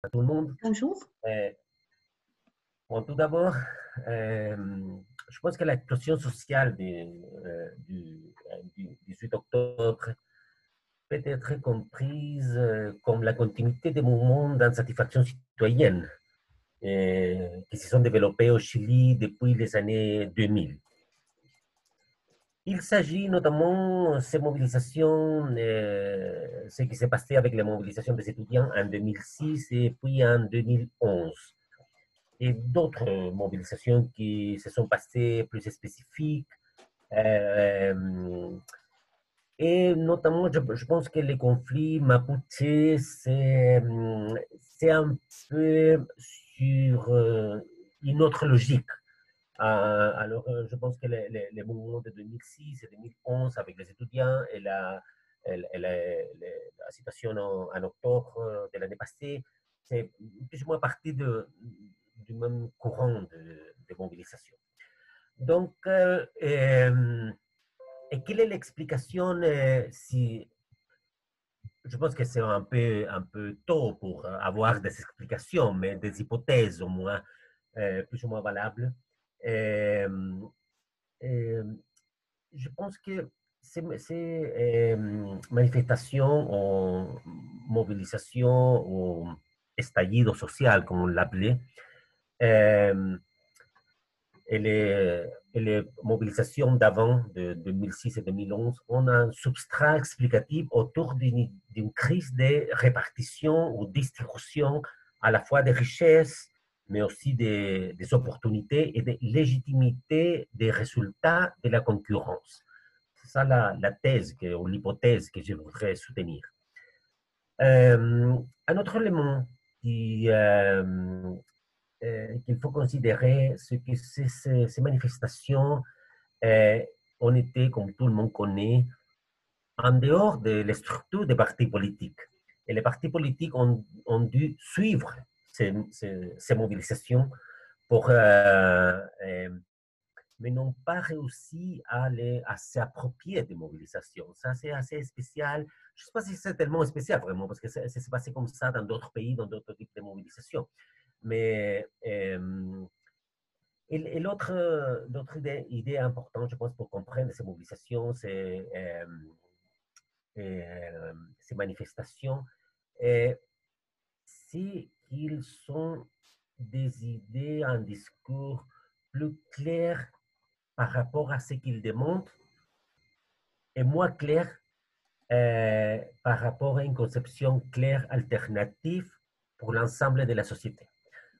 À tout le monde. Bonjour. Euh, bon, tout d'abord, je pense que l'explosion sociale du 18 octobre peut être comprise comme la continuité des mouvements d'insatisfaction citoyenne qui se sont développés au Chili depuis les années 2000. Il s'agit notamment de ces mobilisations, ce qui s'est passé avec les mobilisations des étudiants en 2006 et puis en 2011. Et d'autres mobilisations qui se sont passées plus spécifiques. Euh, et notamment, je pense que les conflits mapuche, c'est un peu sur une autre logique. Alors, je pense que les mouvements de 2006 et 2011 avec les étudiants et la situation en octobre de l'année passée, c'est plus ou moins partie du même courant de mobilisation. Donc, et quelle est l'explication si je pense que c'est un peu tôt pour avoir des explications, mais des hypothèses au moins, plus ou moins valables. Euh, euh, je pense que ces manifestations ou mobilisations ou estallido social, comme on l'appelait, euh, et les mobilisations d'avant, de 2006 et 2011, ont un substrat explicatif autour d'une crise de répartition ou distribution à la fois des richesses, mais aussi des opportunités et de légitimité des résultats de la concurrence. C'est ça la thèse ou l'hypothèse que je voudrais soutenir. Un autre élément qui, qu'il faut considérer, c'est que ces manifestations euh, ont été, comme tout le monde connaît, en dehors de la structure des partis politiques. Et les partis politiques ont dû suivre ces mobilisations pour, mais n'ont pas réussi à s'approprier des mobilisations. Ça, c'est assez spécial. Je ne sais pas si c'est tellement spécial vraiment, parce que ça s'est passé comme ça dans d'autres pays, dans d'autres types de mobilisations. Mais et l'autre idée importante, je pense, pour comprendre ces mobilisations, ces manifestations, c'est qu'ils sont des idées, un discours plus clair par rapport à ce qu'ils demandent et moins clair par rapport à une conception claire alternative pour l'ensemble de la société.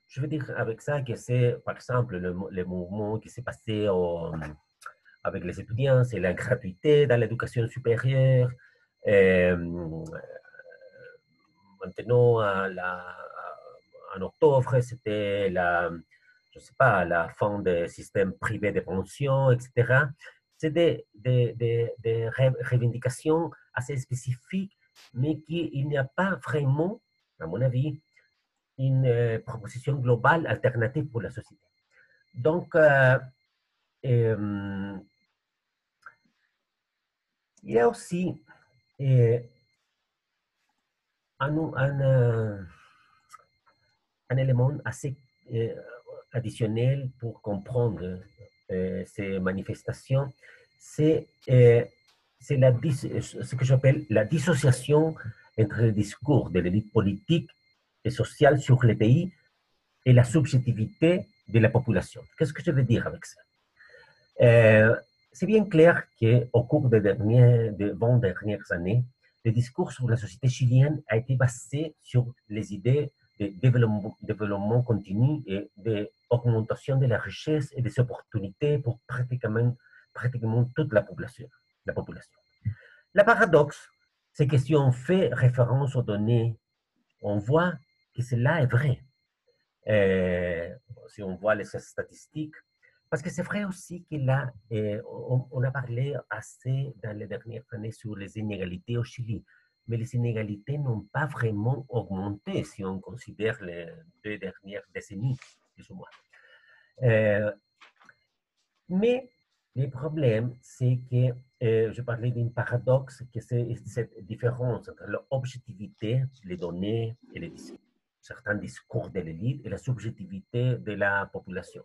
Je veux dire avec ça que c'est, par exemple, le mouvement qui s'est passé avec les étudiants, c'est la gratuité dans l'éducation supérieure. Euh, Maintenant, en octobre, c'était je sais pas, la fin des systèmes privés de pension, etc. C'est des revendications assez spécifiques, mais qu'il n'y a pas vraiment, à mon avis, une proposition globale alternative pour la société. Donc, il y a aussi euh, un, un, un élément assez additionnel pour comprendre ces manifestations, c'est ce que j'appelle la dissociation entre le discours de l'élite politique et sociale sur les pays et la subjectivité de la population. Qu'est-ce que je veux dire avec ça? C'est bien clair qu'au cours des 20 dernières années, le discours sur la société chilienne a été basé sur les idées de développement continu et d'augmentation de la richesse et des opportunités pour pratiquement toute la population. Le paradoxe, c'est que si on fait référence aux données, on voit que cela est vrai. Si on voit les statistiques, parce que c'est vrai aussi qu'il a, on a parlé assez dans les dernières années sur les inégalités au Chili, mais les inégalités n'ont pas vraiment augmenté si on considère les 2 dernières décennies, plus ou moins. Euh, mais le problème, c'est que je parlais d'un paradoxe, que c'est cette différence entre l'objectivité, les données et les discours. certains discours de l'élite et la subjectivité de la population.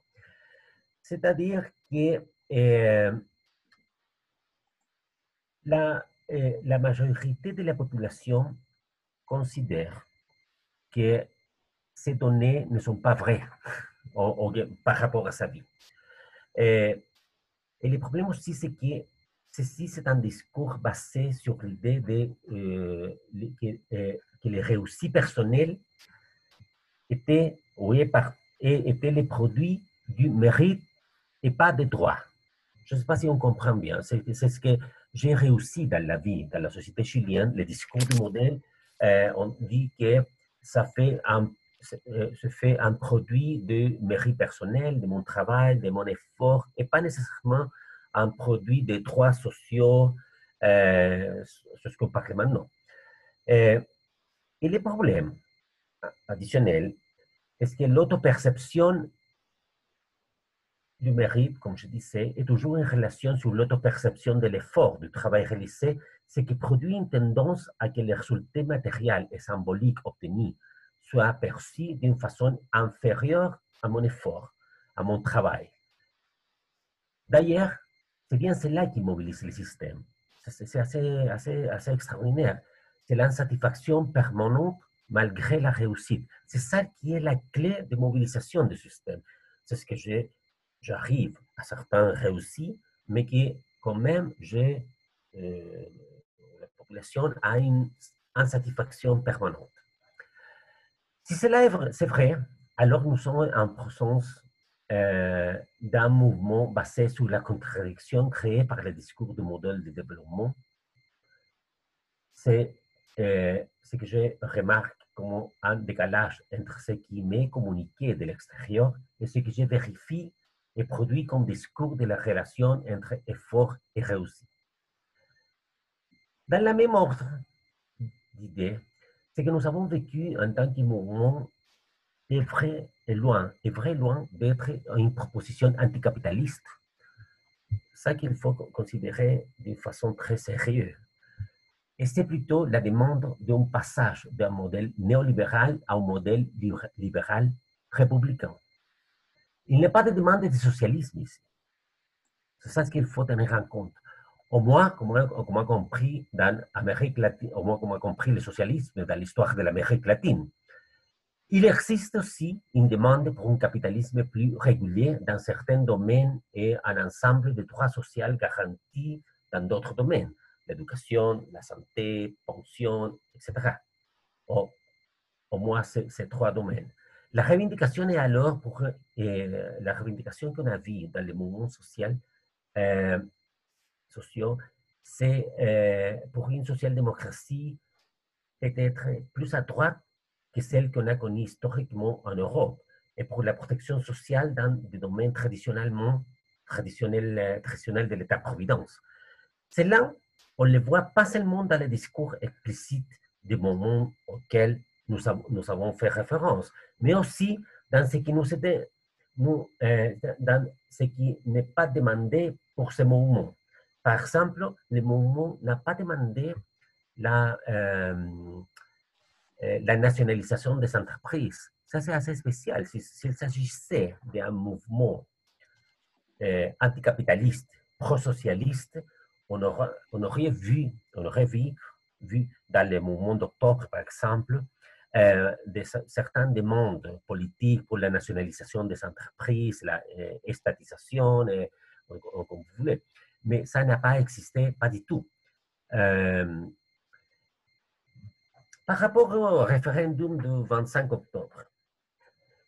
C'est-à-dire que la majorité de la population considère que ces données ne sont pas vraies par rapport à sa vie. Et le problème aussi, c'est que ceci, c'est un discours basé sur l'idée que les réussites personnelles étaient les produits du mérite et pas des droits. Je ne sais pas si on comprend bien. C'est ce que j'ai réussi dans la vie, dans la société chilienne. Le discours du modèle, on dit que ça fait se fait un produit de mérite personnel, de mon travail, de mon effort, et pas nécessairement un produit des droits sociaux, c'est ce qu'on parle maintenant. Et le problème additionnel, est que l'autoperception du mérite, comme je disais, est toujours en relation sur l'autoperception de l'effort, du travail réalisé, ce qui produit une tendance à que les résultats matériels et symboliques obtenus soient perçus d'une façon inférieure à mon effort, à mon travail. D'ailleurs, c'est bien cela qui mobilise le système. C'est assez extraordinaire. C'est l'insatisfaction permanente malgré la réussite. C'est ça qui est la clé de mobilisation du système. C'est ce que j'arrive à certains réussis, mais que quand même, la population a une insatisfaction permanente. Si cela c'est vrai, alors nous sommes en présence d'un mouvement basé sur la contradiction créée par le discours du modèle de développement. C'est ce que je remarque comme un décalage entre ce qui m'est communiqué de l'extérieur et ce que je vérifie et produit comme discours de la relation entre effort et réussite. Dans la même ordre d'idées, c'est que nous avons vécu en tant que mouvement est vrai loin d'être une proposition anticapitaliste. Ça qu'il faut considérer d'une façon très sérieuse. Et c'est plutôt la demande d'un passage d'un modèle néolibéral à un modèle libéral républicain. Il n'est pas de demande de socialisme ici. C'est ça ce qu'il faut tenir en compte. Au moins, comme on a compris dans l'Amérique latine, au moins comme on a compris le socialisme dans l'histoire de l'Amérique latine. Il existe aussi une demande pour un capitalisme plus régulier dans certains domaines et un ensemble de droits sociaux garantis dans d'autres domaines, l'éducation, la santé, pension, etc. Au moins ces trois domaines. La revendication est alors pour la revendication qu'on a vue dans les mouvements sociaux, c'est pour une social-démocratie peut-être plus à droite que celle qu'on a connue historiquement en Europe, et pour la protection sociale dans des domaines traditionnels de l'État-providence. Cela, on le voit pas seulement dans les discours explicites des moments auxquels nous avons fait référence, mais aussi dans ce qui dans ce qui n'est pas demandé pour ce mouvement. Par exemple, le mouvement n'a pas demandé la nationalisation des entreprises. Ça, c'est assez spécial. S'il s'agissait d'un mouvement anticapitaliste, pro-socialiste, on aurait vu dans les mouvements d'octobre, par exemple, certaines demandes politiques pour la nationalisation des entreprises, la étatisation, comme vous voulez. Mais ça n'a pas existé, pas du tout. Par rapport au référendum du 25 octobre,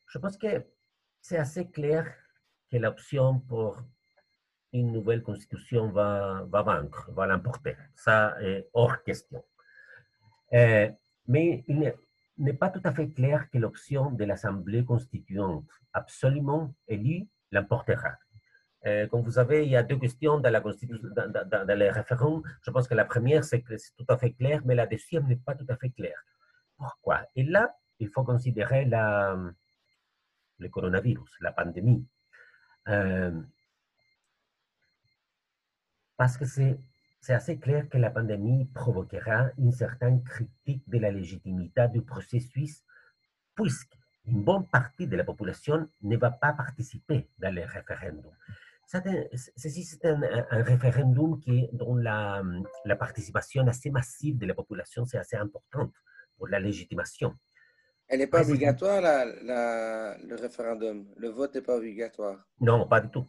je pense que c'est assez clair que l'option pour une nouvelle constitution va vaincre, va l'emporter. Ça est hors question. Mais il n'est pas tout à fait clair que l'option de l'Assemblée constituante absolument élue l'emportera. Comme vous savez, il y a deux questions dans, dans les référendums. Je pense que la première, c'est que c'est tout à fait clair, mais la deuxième n'est pas tout à fait claire. Pourquoi? Et là, il faut considérer le coronavirus, la pandémie. Parce que c'est assez clair que la pandémie provoquera une certaine critique de la légitimité du processus puisqu'une bonne partie de la population ne va pas participer dans les référendums. Ceci, c'est un référendum dont la participation assez massive de la population, c'est assez importante pour la légitimation. Elle n'est pas Précisément, obligatoire, le référendum. Le vote n'est pas obligatoire. non, pas du tout.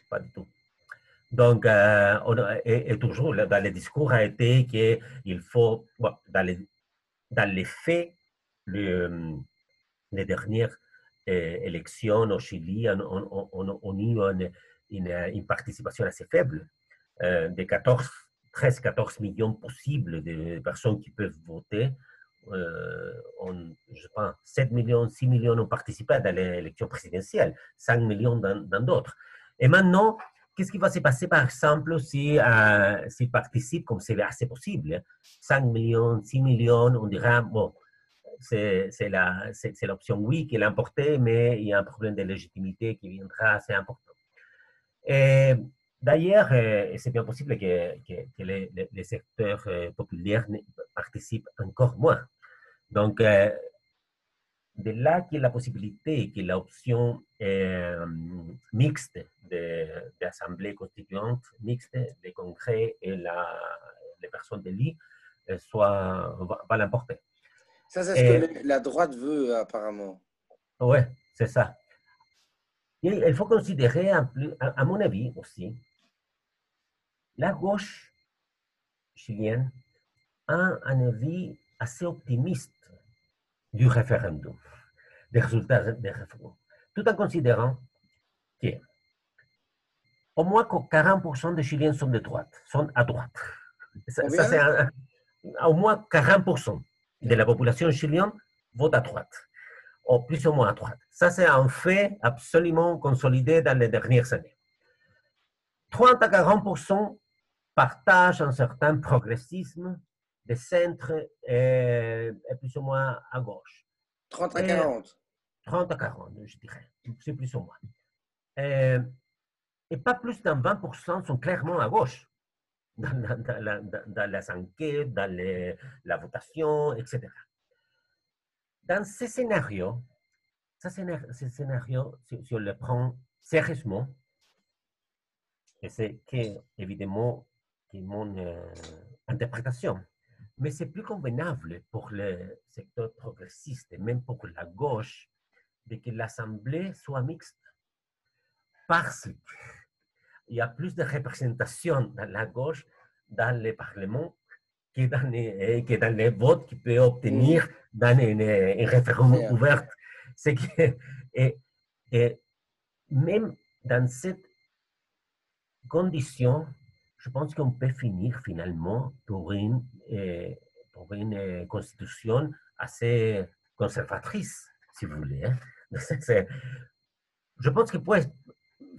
Pas du tout. Donc, et toujours, dans les discours a été qu'il faut, bon, dans les faits, les dernières élections au Chili ont eu une participation assez faible, de 13-14 millions possibles de personnes qui peuvent voter. Je pense, 7 millions, 6 millions ont participé dans l'élection présidentielle, 5 millions dans d'autres. Et maintenant, qu'est-ce qui va se passer, par exemple, s'ils participent, comme c'est assez possible, 5 millions, 6 millions, on dira, bon, c'est l'option oui qui est l'emporté, mais il y a un problème de légitimité qui viendra assez important. Et d'ailleurs, c'est bien possible que les secteurs populaires participent encore moins. Donc, de là qu'il y a la possibilité que l'option mixte d'assemblée constituante, mixte des congrès et les personnes d'élit, va l'emporter. Ça, c'est ce que Et la droite veut, apparemment. ouais, c'est ça. Et il faut considérer, à mon avis aussi, la gauche chilienne a un avis assez optimiste du référendum, des résultats des référendums, tout en considérant que au moins 40% des Chiliens sont de droite, sont à droite. Ça c'est Combien? au moins 40% de la 40. population chilienne vote à droite, ou plus ou moins à droite. Ça, c'est un fait absolument consolidé dans les dernières années. 30 à 40% partagent un certain progressisme de centre et plus ou moins à gauche. 30 à Et 40. 30 à 40, je dirais, c'est plus ou moins. Et, et pas plus d'un 20% sont clairement à gauche dans les enquêtes, dans la votation, etc. Dans ces scénarios, si on le prend sérieusement, et c'est évidemment mon interprétation, mais c'est plus convenable pour le secteur progressiste et même pour la gauche de que l'Assemblée soit mixte parce qu'il y a plus de représentation dans la gauche dans le Parlement que dans les votes qu'il peut Hmm. obtenir dans une référendum Rien. ouverte. C'est que, et, et même dans cette condition, je pense qu'on peut finir finalement pour une constitution assez conservatrice, si vous voulez. Hein. Je pense que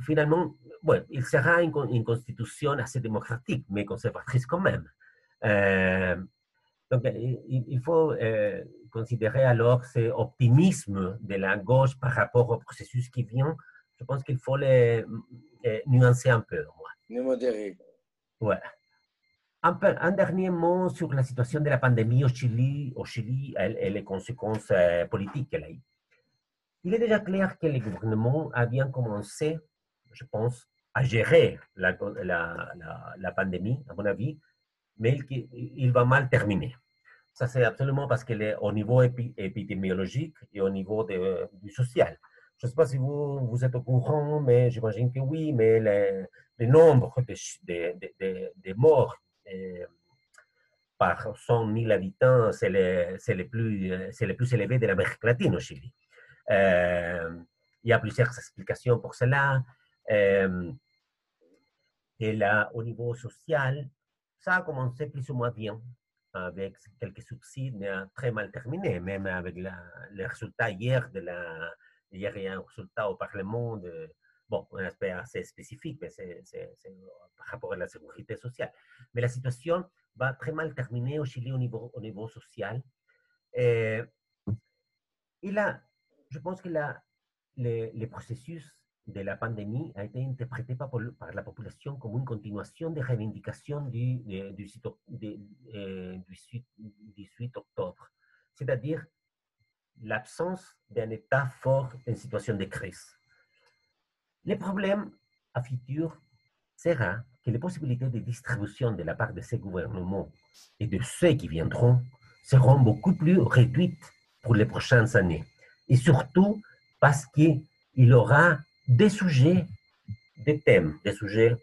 finalement, bueno, il sera une constitution assez démocratique, mais conservatrice quand même. Euh, donc, il faut considérer alors ce optimisme de la gauche par rapport au processus qui vient. Je pense qu'il faut les nuancer un peu. Ne modéré. Ouais. Un dernier mot sur la situation de la pandémie au Chili et les conséquences politiques qu'elle a eues. Il est déjà clair que le gouvernement a bien commencé, je pense, à gérer la pandémie, à mon avis, mais il va mal terminer. Ça, c'est absolument parce qu'elle est au niveau épidémiologique et au niveau du social. Je ne sais pas si vous êtes au courant, mais j'imagine que oui, mais le nombre de morts par 100 000 habitants, c'est le plus élevé de l'Amérique latine au Chili. Il y a plusieurs explications pour cela. Euh, et là, au niveau social, ça a commencé plus ou moins bien, avec quelques subsides, mais a très mal terminé, même avec les résultats hier hier, il y a un résultat au Parlement bon, un aspect assez spécifique, mais c'est par rapport à la sécurité sociale. Mais la situation va très mal terminer au Chili au niveau social. Et, et là, je pense que les processus de la pandémie a été interprété par la population comme une continuation des revendications du 18 octobre. C'est-à-dire l'absence d'un État fort en situation de crise. Le problème à futur sera que les possibilités de distribution de la part de ces gouvernements et de ceux qui viendront seront beaucoup plus réduites pour les prochaines années. Et surtout parce qu'il y aura des sujets, des thèmes, des sujets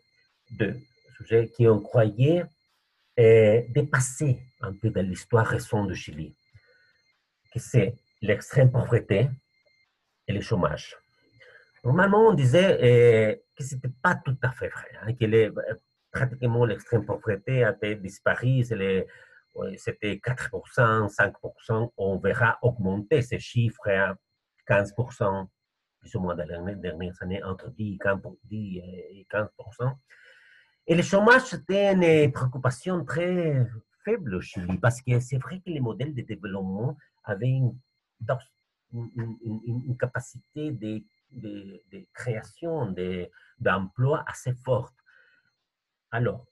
qui ont croyé dépasser un peu dans l'histoire récente du Chili, que c'est l'extrême pauvreté et le chômage. Normalement, on disait que ce n'était pas tout à fait vrai, hein, que pratiquement l'extrême pauvreté avait disparu, c'était 4%, 5%, on verra augmenter ces chiffres à 15%, plus ou moins dans les dernières années, entre 10 et 15%. Et le chômage, c'était une préoccupation très faible au Chili, parce que c'est vrai que les modèles de développement avaient une capacité de création d'emplois assez forte. Alors,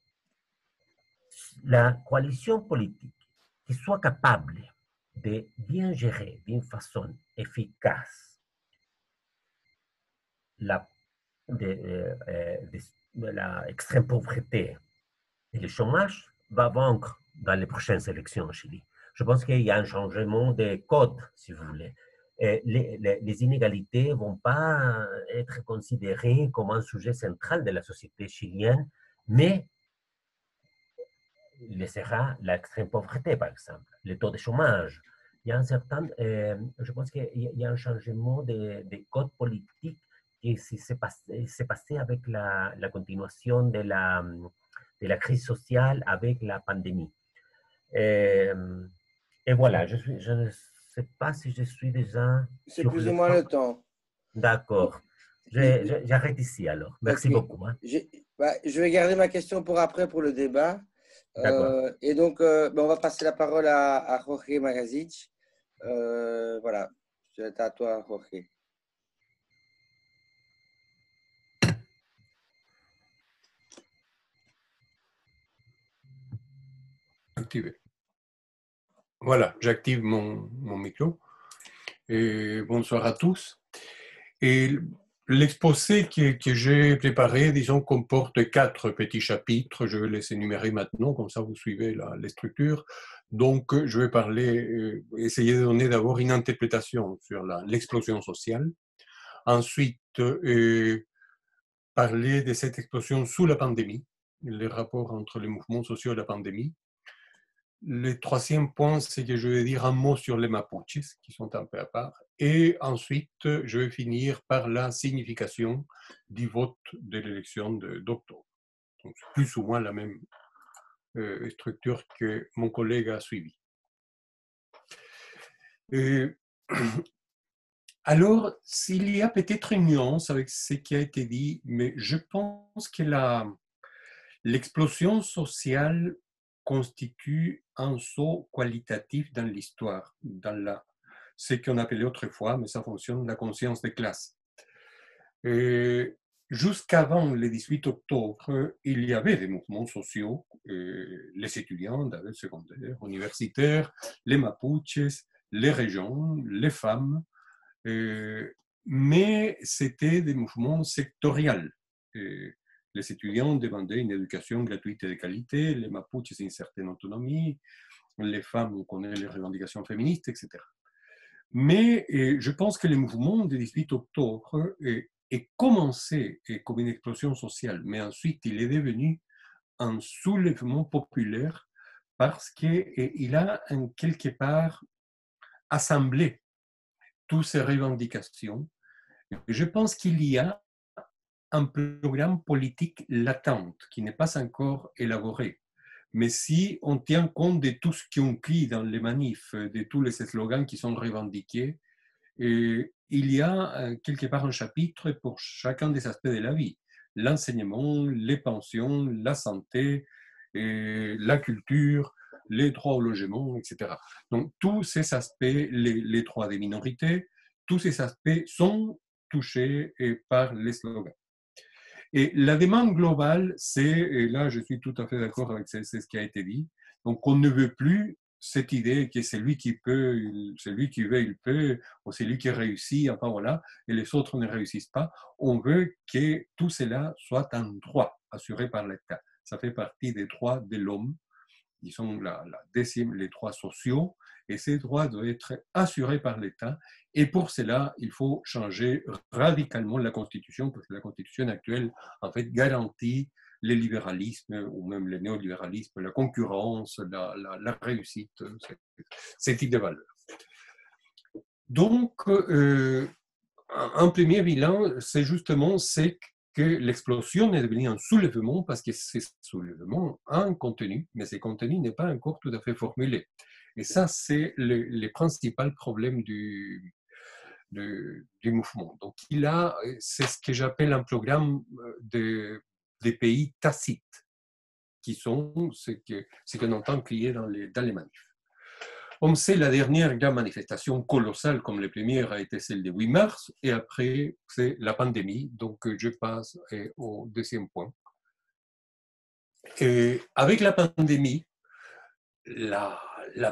la coalition politique qui soit capable de bien gérer d'une façon efficace la, de l'extrême pauvreté et le chômage va vaincre dans les prochaines élections au Chili. Je pense qu'il y a un changement de code, si vous voulez. Les inégalités ne vont pas être considérées comme un sujet central de la société chilienne, mais le sera l'extrême pauvreté, par exemple, le taux de chômage. Il y a un certain, je pense qu'il y a un changement de code politique qui s'est passé avec la continuation de la crise sociale avec la pandémie. Et voilà, je ne sais pas si je suis déjà C'est sur plus ou le moins temps. le temps. D'accord. J'arrête ici alors. Merci Ok. beaucoup. Hein. Je vais garder ma question pour après pour le débat. D'accord. Et donc, on va passer la parole à Jorge Magazic. Voilà, c'est à toi, Jorge. Activé. Voilà, j'active mon micro. Et bonsoir à tous. Et l'exposé que j'ai préparé, disons, comporte 4 petits chapitres. Je vais les énumérer maintenant, comme ça vous suivez les structures. Donc, je vais parler, essayer de donner d'abord une interprétation sur l'explosion sociale. Ensuite, parler de cette explosion sous la pandémie, les rapports entre les mouvements sociaux et la pandémie. Le troisième point, c'est que je vais dire un mot sur les Mapuches, qui sont un peu à part. Et ensuite, je vais finir par la signification du vote de l'élection d'octobre. Donc, plus ou moins la même structure que mon collègue a suivi. Alors, s'il y a peut-être une nuance avec ce qui a été dit, mais je pense que l'explosion sociale constitue un saut qualitatif dans l'histoire, dans ce qu'on appelait autrefois, mais ça fonctionne, la conscience de classe. Jusqu'avant le 18 octobre, il y avait des mouvements sociaux, les étudiants d'âge secondaire, universitaires, les Mapuches, les régions, les femmes, mais c'était des mouvements sectoriels. Les étudiants demandaient une éducation gratuite et de qualité, les Mapuches une certaine autonomie, les femmes, on connaît les revendications féministes, etc. Mais je pense que le mouvement du 18 octobre est commencé comme une explosion sociale, mais ensuite il est devenu un soulèvement populaire parce qu'il a en quelque part assemblé toutes ces revendications. Je pense qu'il y a un programme politique latent qui n'est pas encore élaboré. Mais si on tient compte de tout ce qu'on crie dans les manifs, de tous les slogans qui sont revendiqués, il y a quelque part un chapitre pour chacun des aspects de la vie. L'enseignement, les pensions, la santé, la culture, les droits au logement, etc. Donc tous ces aspects, les droits des minorités, tous ces aspects sont touchés par les slogans. Et la demande globale, c'est, et là je suis tout à fait d'accord avec ce qui a été dit, donc on ne veut plus cette idée que c'est lui qui peut, celui qui veut, il peut, ou c'est lui qui réussit, enfin voilà, et les autres ne réussissent pas. On veut que tout cela soit un droit assuré par l'État. Ça fait partie des droits de l'homme, disons les droits sociaux, et ces droits doivent être assurés par l'État. Et pour cela, il faut changer radicalement la Constitution, parce que la Constitution actuelle, en fait, garantit le libéralisme ou même le néolibéralisme, la concurrence, la réussite, ces types de valeurs. Donc, un premier bilan, c'est justement que l'explosion est devenue un soulèvement parce que ce soulèvement a un contenu, mais ce contenu n'est pas encore tout à fait formulé. Et ça, c'est le principal problème du mouvement. Donc, c'est ce que j'appelle un programme des pays tacites, qui sont ce qu'on entend crier dans les manifs. On sait, la dernière grande manifestation colossale, comme la première, a été celle du 8 mars, et après, c'est la pandémie. Donc, je passe au deuxième point. Et avec la pandémie, la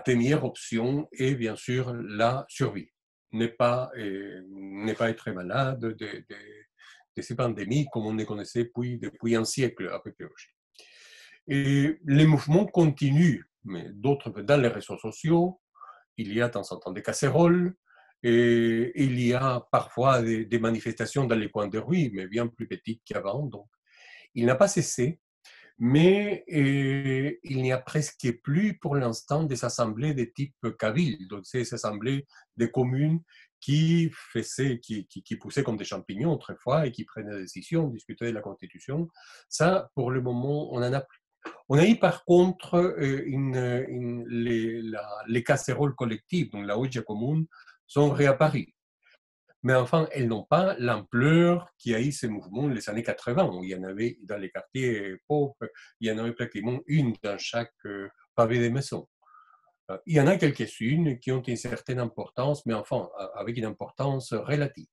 première option est bien sûr la survie. Ne pas être malade de ces pandémies comme on les connaissait depuis un siècle à peu près. Et les mouvements continuent, mais d'autres dans les réseaux sociaux. Il y a de temps en temps des casseroles, et il y a parfois des manifestations dans les coins de rue, mais bien plus petites qu'avant. Donc, il n'a pas cessé, mais il n'y a presque plus pour l'instant des assemblées de type cabilde, donc ces assemblées des communes qui poussaient comme des champignons autrefois et qui prenaient des décisions, discutaient de la Constitution. Ça, pour le moment, on en a plus. On a eu par contre les casseroles collectives, donc la olla commune, sont réapparues. Mais enfin, elles n'ont pas l'ampleur qui a eu ces mouvements les années 80, où il y en avait dans les quartiers pauvres, il y en avait pratiquement une dans chaque pavé des maisons. Il y en a quelques-unes qui ont une certaine importance, mais enfin, avec une importance relative.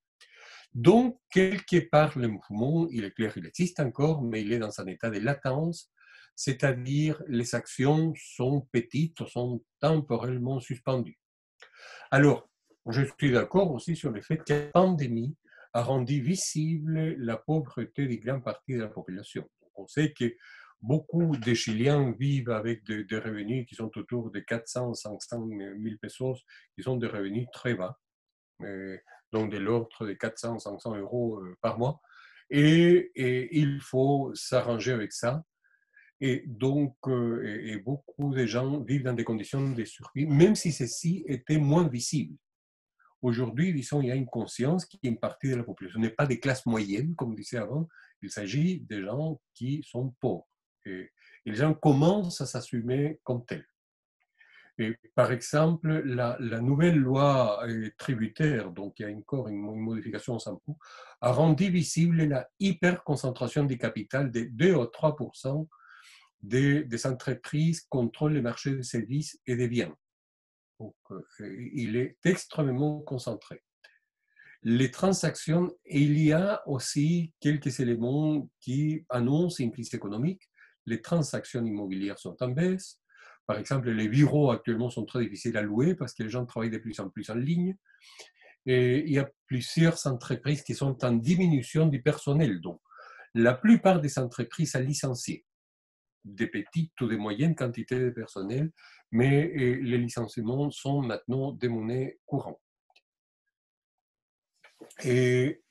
Donc, quelque part, le mouvement, il est clair, il existe encore, mais il est dans un état de latence, c'est-à-dire les actions sont petites, sont temporellement suspendues. Alors, je suis d'accord aussi sur le fait que la pandémie a rendu visible la pauvreté d'une grande partie de la population. Donc, on sait que beaucoup de Chiliens vivent avec des revenus qui sont autour de 400, 500 000 pesos, qui sont des revenus très bas, donc de l'ordre de 400, 500 euros par mois. Et il faut s'arranger avec ça. Et donc, beaucoup de gens vivent dans des conditions de survie, même si ceci était moins visible. Aujourd'hui, disons, il y a une conscience qui est une partie de la population. Ce n'est pas des classes moyennes, comme on disait avant, il s'agit de gens qui sont pauvres. Et les gens commencent à s'assumer comme tels. Et par exemple, la nouvelle loi tributaire, donc il y a encore une modification sans coût, a rendu visible la hyperconcentration du capital de 2 à 3% des entreprises contrôlent les marchés de services et des biens. Donc, il est extrêmement concentré. Les transactions, il y a aussi quelques éléments qui annoncent une crise économique. Les transactions immobilières sont en baisse. Par exemple, les bureaux actuellement sont très difficiles à louer parce que les gens travaillent de plus en plus en ligne. Et il y a plusieurs entreprises qui sont en diminution du personnel. Donc, la plupart des entreprises ont licencié des petites ou des moyennes quantités de personnel, mais les licenciements sont maintenant des monnaies courantes. Et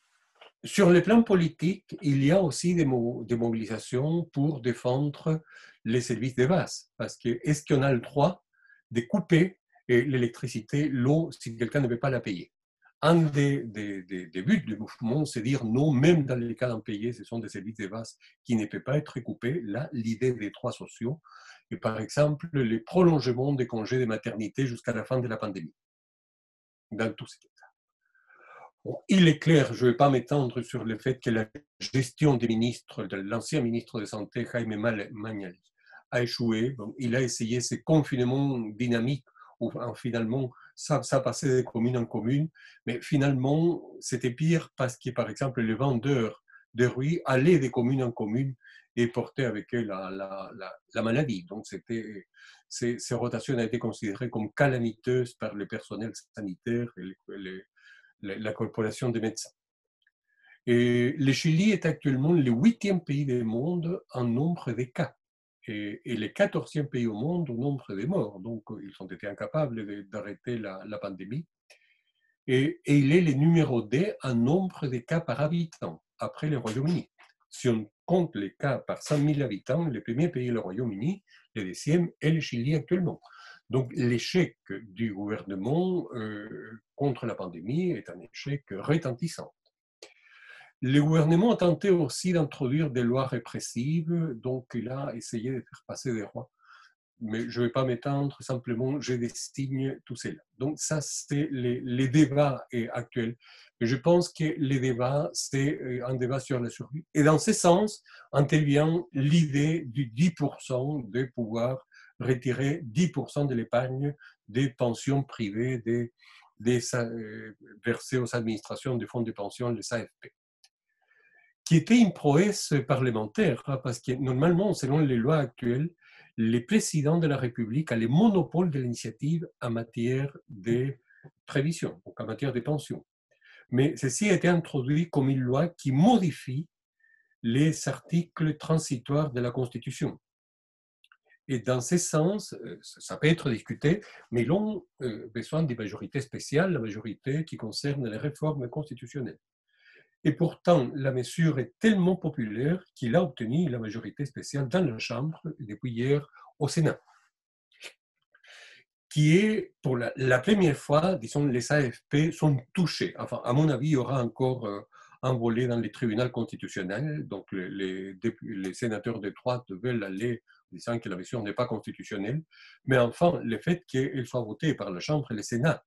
sur le plan politique, il y a aussi des mobilisations pour défendre les services de base, parce que est-ce qu'on a le droit de couper l'électricité, l'eau, si quelqu'un ne veut pas la payer? Un des buts du mouvement, c'est dire non, même dans les cas d'impayés, ce sont des services de base qui ne peuvent pas être coupés. Là, l'idée des droits sociaux, et par exemple, les prolongements des congés de maternité jusqu'à la fin de la pandémie, dans tous ces cas. Bon, il est clair, je ne vais pas m'étendre sur le fait que la gestion des ministres, de l'ancien ministre de Santé, Jaime Mañalich, a échoué. Bon, il a essayé ces confinements dynamiques où finalement ça passait de commune en commune, mais finalement c'était pire parce que par exemple les vendeurs de rue allaient de commune en commune et portait avec eux la maladie. Donc, ces rotations ont été considérées comme calamiteuses par le personnel sanitaire et la corporation des médecins. Et le Chili est actuellement le 8e pays du monde en nombre de cas et le 14e pays au monde au nombre de morts. Donc, ils ont été incapables d'arrêter la pandémie. Et il est le numéro 2 en nombre de cas par habitant, après le Royaume-Uni. Si on compte les cas par 100 000 habitants, le premier pays est le Royaume-Uni, le deuxième est le Chili actuellement. Donc l'échec du gouvernement contre la pandémie est un échec retentissant. Le gouvernement a tenté aussi d'introduire des lois répressives, donc il a essayé de faire passer des lois. Mais je ne vais pas m'étendre, simplement je désigne tout cela. Donc ça, c'est les débats actuels. Et je pense que les débats, c'est un débat sur la survie. Et dans ce sens, intervient l'idée du 10% de pouvoir retirer 10% de l'épargne des pensions privées, versées aux administrations des fonds de pension, les AFP, qui était une prouesse parlementaire, parce que normalement, selon les lois actuelles, le président de la République a le monopole de l'initiative en matière de prévision, donc en matière de pension. Mais ceci a été introduit comme une loi qui modifie les articles transitoires de la Constitution. Et dans ce sens, ça peut être discuté, mais ils ont besoin d'une majorité spéciale, la majorité qui concerne les réformes constitutionnelles. Et pourtant, la mesure est tellement populaire qu'il a obtenu la majorité spéciale dans la Chambre depuis hier au Sénat, qui est pour la première fois, disons, les AFP sont touchés. Enfin, à mon avis, il y aura encore un volet dans les tribunaux constitutionnels. Donc, les sénateurs de droite veulent aller disant que la mesure n'est pas constitutionnelle. Mais enfin, le fait qu'elle soit votée par la Chambre et le Sénat,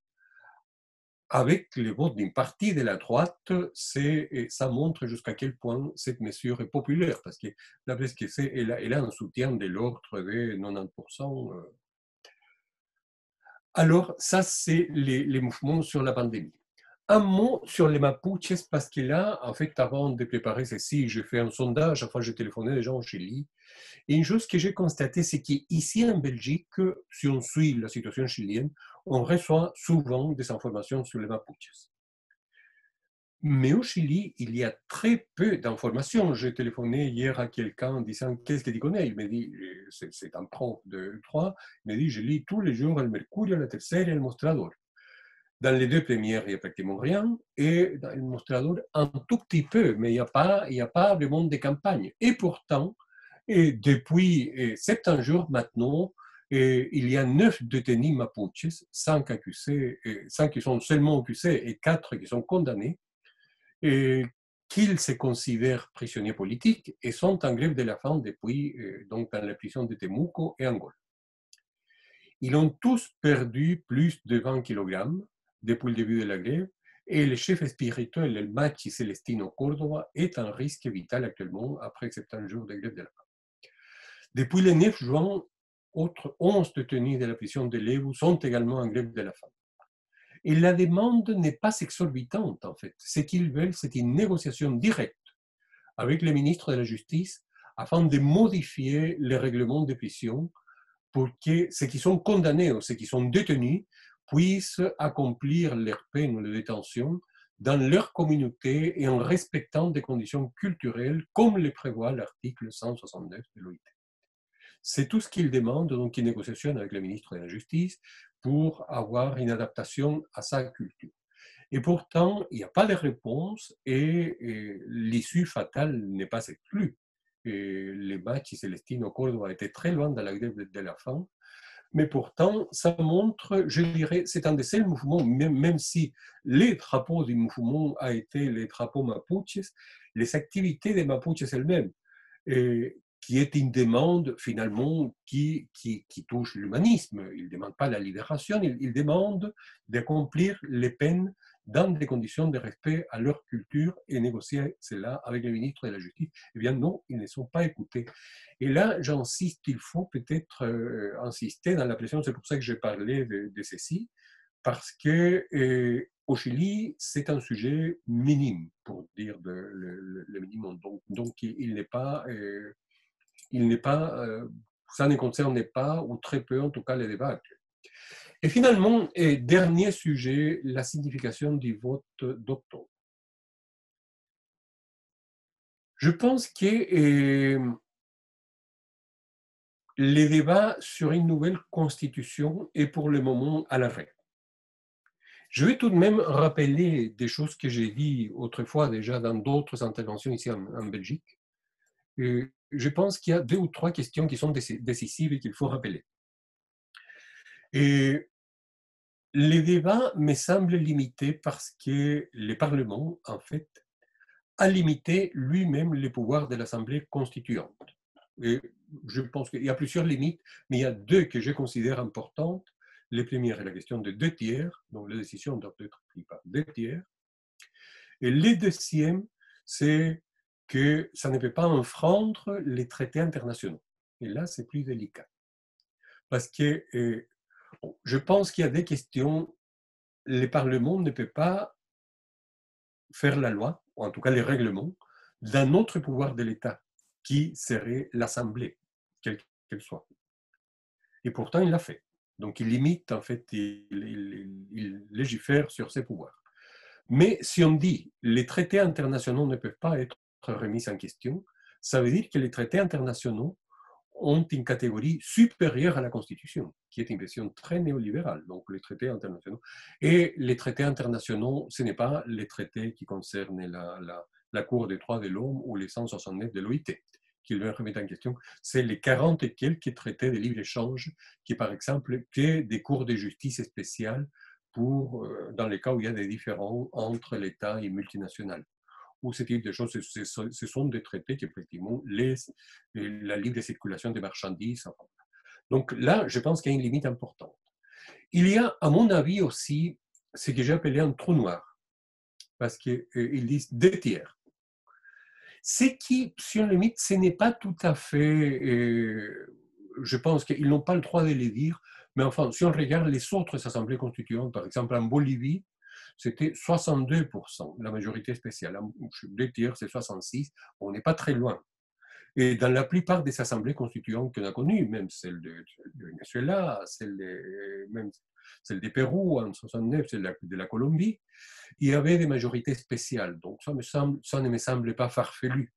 avec le vote d'une partie de la droite, ça montre jusqu'à quel point cette mesure est populaire, parce que la PSQC, elle a un soutien de l'ordre de 90%. Alors, ça, c'est les mouvements sur la pandémie. Un mot sur les Mapuches, parce que là, en fait, avant de préparer ceci, j'ai fait un sondage, enfin, j'ai téléphoné les gens au Chili. Et une chose que j'ai constatée, c'est qu'ici en Belgique, si on suit la situation chilienne, on reçoit souvent des informations sur les Mapuches. Mais au Chili, il y a très peu d'informations. J'ai téléphoné hier à quelqu'un en disant qu'est-ce que tu connais. Il m'a dit, c'est un prof de 3, il m'a dit, je lis tous les jours El Mercurio, La Tercera et El Mostrador. Dans les deux premières, il n'y a pratiquement rien, et dans El Mostrador, un tout petit peu, mais il n'y a pas vraiment de campagne. Et pourtant, depuis 70 jours maintenant, il y a 9 détenus mapuches, 5 accusés, 5 qui sont seulement accusés et 4 qui sont condamnés, qu'ils se considèrent prisonniers politiques et sont en grève de la faim depuis donc dans la prison de Temuco et Angola. Ils ont tous perdu plus de 20 kg depuis le début de la grève et le chef spirituel, el Machi Celestino Córdoba, est en risque vital actuellement après 70 jours de grève de la faim. Depuis le 9 juin, autres 11 détenus de la prison de Lebu sont également en grève de la faim. Et la demande n'est pas exorbitante, en fait. Ce qu'ils veulent, c'est une négociation directe avec le ministre de la Justice afin de modifier les règlements de prison pour que ceux qui sont condamnés ou ceux qui sont détenus puissent accomplir leur peine de détention dans leur communauté et en respectant des conditions culturelles comme le prévoit l'article 169 de l'OIT. C'est tout ce qu'ils demandent, donc une négociation avec le ministre de la Justice pour avoir une adaptation à sa culture. Et pourtant, il n'y a pas de réponse et l'issue fatale n'est pas exclue. Les Machi Celestino Córdoba étaient très loin de la grève de la faim, mais pourtant, ça montre, je dirais, c'est un des seuls mouvements, même si les drapeaux du mouvement a été les drapeaux mapuches, les activités des mapuches elles-mêmes, qui est une demande finalement qui touche l'humanisme. Il ne demande pas la libération, il demande d'accomplir les peines dans des conditions de respect à leur culture et négocier cela avec le ministre de la Justice. Eh bien non, ils ne sont pas écoutés. Et là, j'insiste, il faut peut-être insister dans la pression, c'est pour ça que j'ai parlé de ceci, parce que au Chili, c'est un sujet minime, pour dire le minimum. Donc il n'est pas il n'est pas, ça ne concerne pas, ou très peu en tout cas, les débats actuels. Et finalement, dernier sujet, la signification du vote d'octobre. Je pense que les débats sur une nouvelle constitution est pour le moment à l'arrêt. Je vais tout de même rappeler des choses que j'ai dit autrefois déjà dans d'autres interventions ici en Belgique. Je pense qu'il y a 2 ou 3 questions qui sont décisives et qu'il faut rappeler. Et les débats me semblent limités parce que le Parlement, en fait, a limité lui-même les pouvoirs de l'Assemblée constituante. Et je pense qu'il y a plusieurs limites, mais il y a 2 que je considère importantes. La première est la question de 2 tiers, donc les décisions doivent être prises par 2 tiers. Et le deuxième, c'est que ça ne peut pas enfreindre les traités internationaux. Et là, c'est plus délicat. Parce que je pense qu'il y a des questions, le Parlement ne peut pas faire la loi, ou en tout cas les règlements, d'un autre pouvoir de l'État, qui serait l'Assemblée, quelle qu'elle soit. Et pourtant, il l'a fait. Donc, il limite, en fait, il légifère sur ses pouvoirs. Mais si on dit les traités internationaux ne peuvent pas être remis en question, ça veut dire que les traités internationaux ont une catégorie supérieure à la Constitution, qui est une question très néolibérale, donc les traités internationaux. Et les traités internationaux, ce n'est pas les traités qui concernent la Cour des droits de l'homme ou les 169 de l'OIT qui le remettent en question, c'est les 40 et quelques traités de libre-échange qui, par exemple, créent des cours de justice spéciales pour, dans les cas où il y a des différends entre l'État et multinationales. Ou ce type de choses, ce sont des traités qui, effectivement, laissent la libre circulation des marchandises. Donc là, je pense qu'il y a une limite importante. Il y a, à mon avis, aussi ce que j'ai appelé un trou noir, parce qu'ils disent 2 tiers. Ce qui, si on limite, ce n'est pas tout à fait, je pense qu'ils n'ont pas le droit de le dire, mais enfin, si on regarde les autres assemblées constituantes, par exemple en Bolivie, c'était 62%, la majorité spéciale. 2 tiers, c'est 66%, on n'est pas très loin. Et dans la plupart des assemblées constituantes qu'on a connues, même celle de Venezuela, même celle du Pérou en 69, celle de la Colombie, il y avait des majorités spéciales. Donc ça ne me semble pas farfelu.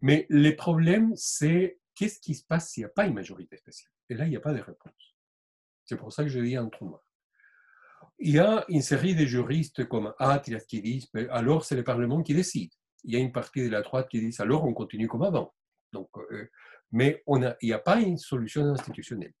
Mais le problème, c'est qu'est-ce qui se passe s'il n'y a pas une majorité spéciale? Et là, il n'y a pas de réponse. C'est pour ça que je dis un trou noir. Il y a une série de juristes comme Attias qui disent alors c'est le Parlement qui décide. Il y a une partie de la droite qui dit alors on continue comme avant. Donc, mais il n'y a pas une solution institutionnelle.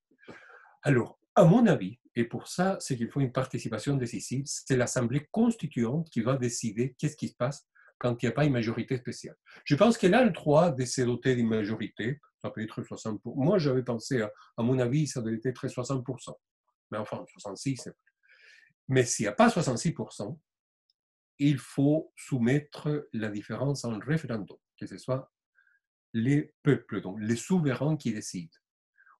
Alors, à mon avis, et pour ça, c'est qu'il faut une participation décisive, c'est l'Assemblée constituante qui va décider qu'est-ce qui se passe quand il n'y a pas une majorité spéciale. Je pense qu'elle a le droit de se doter d'une majorité, ça peut être 60%. Moi, j'avais pensé, à mon avis, ça devait être 60%. Mais enfin, 66%, c'est... Mais s'il n'y a pas 66%, il faut soumettre la différence en référendum, que ce soit les peuples, donc les souverains qui décident.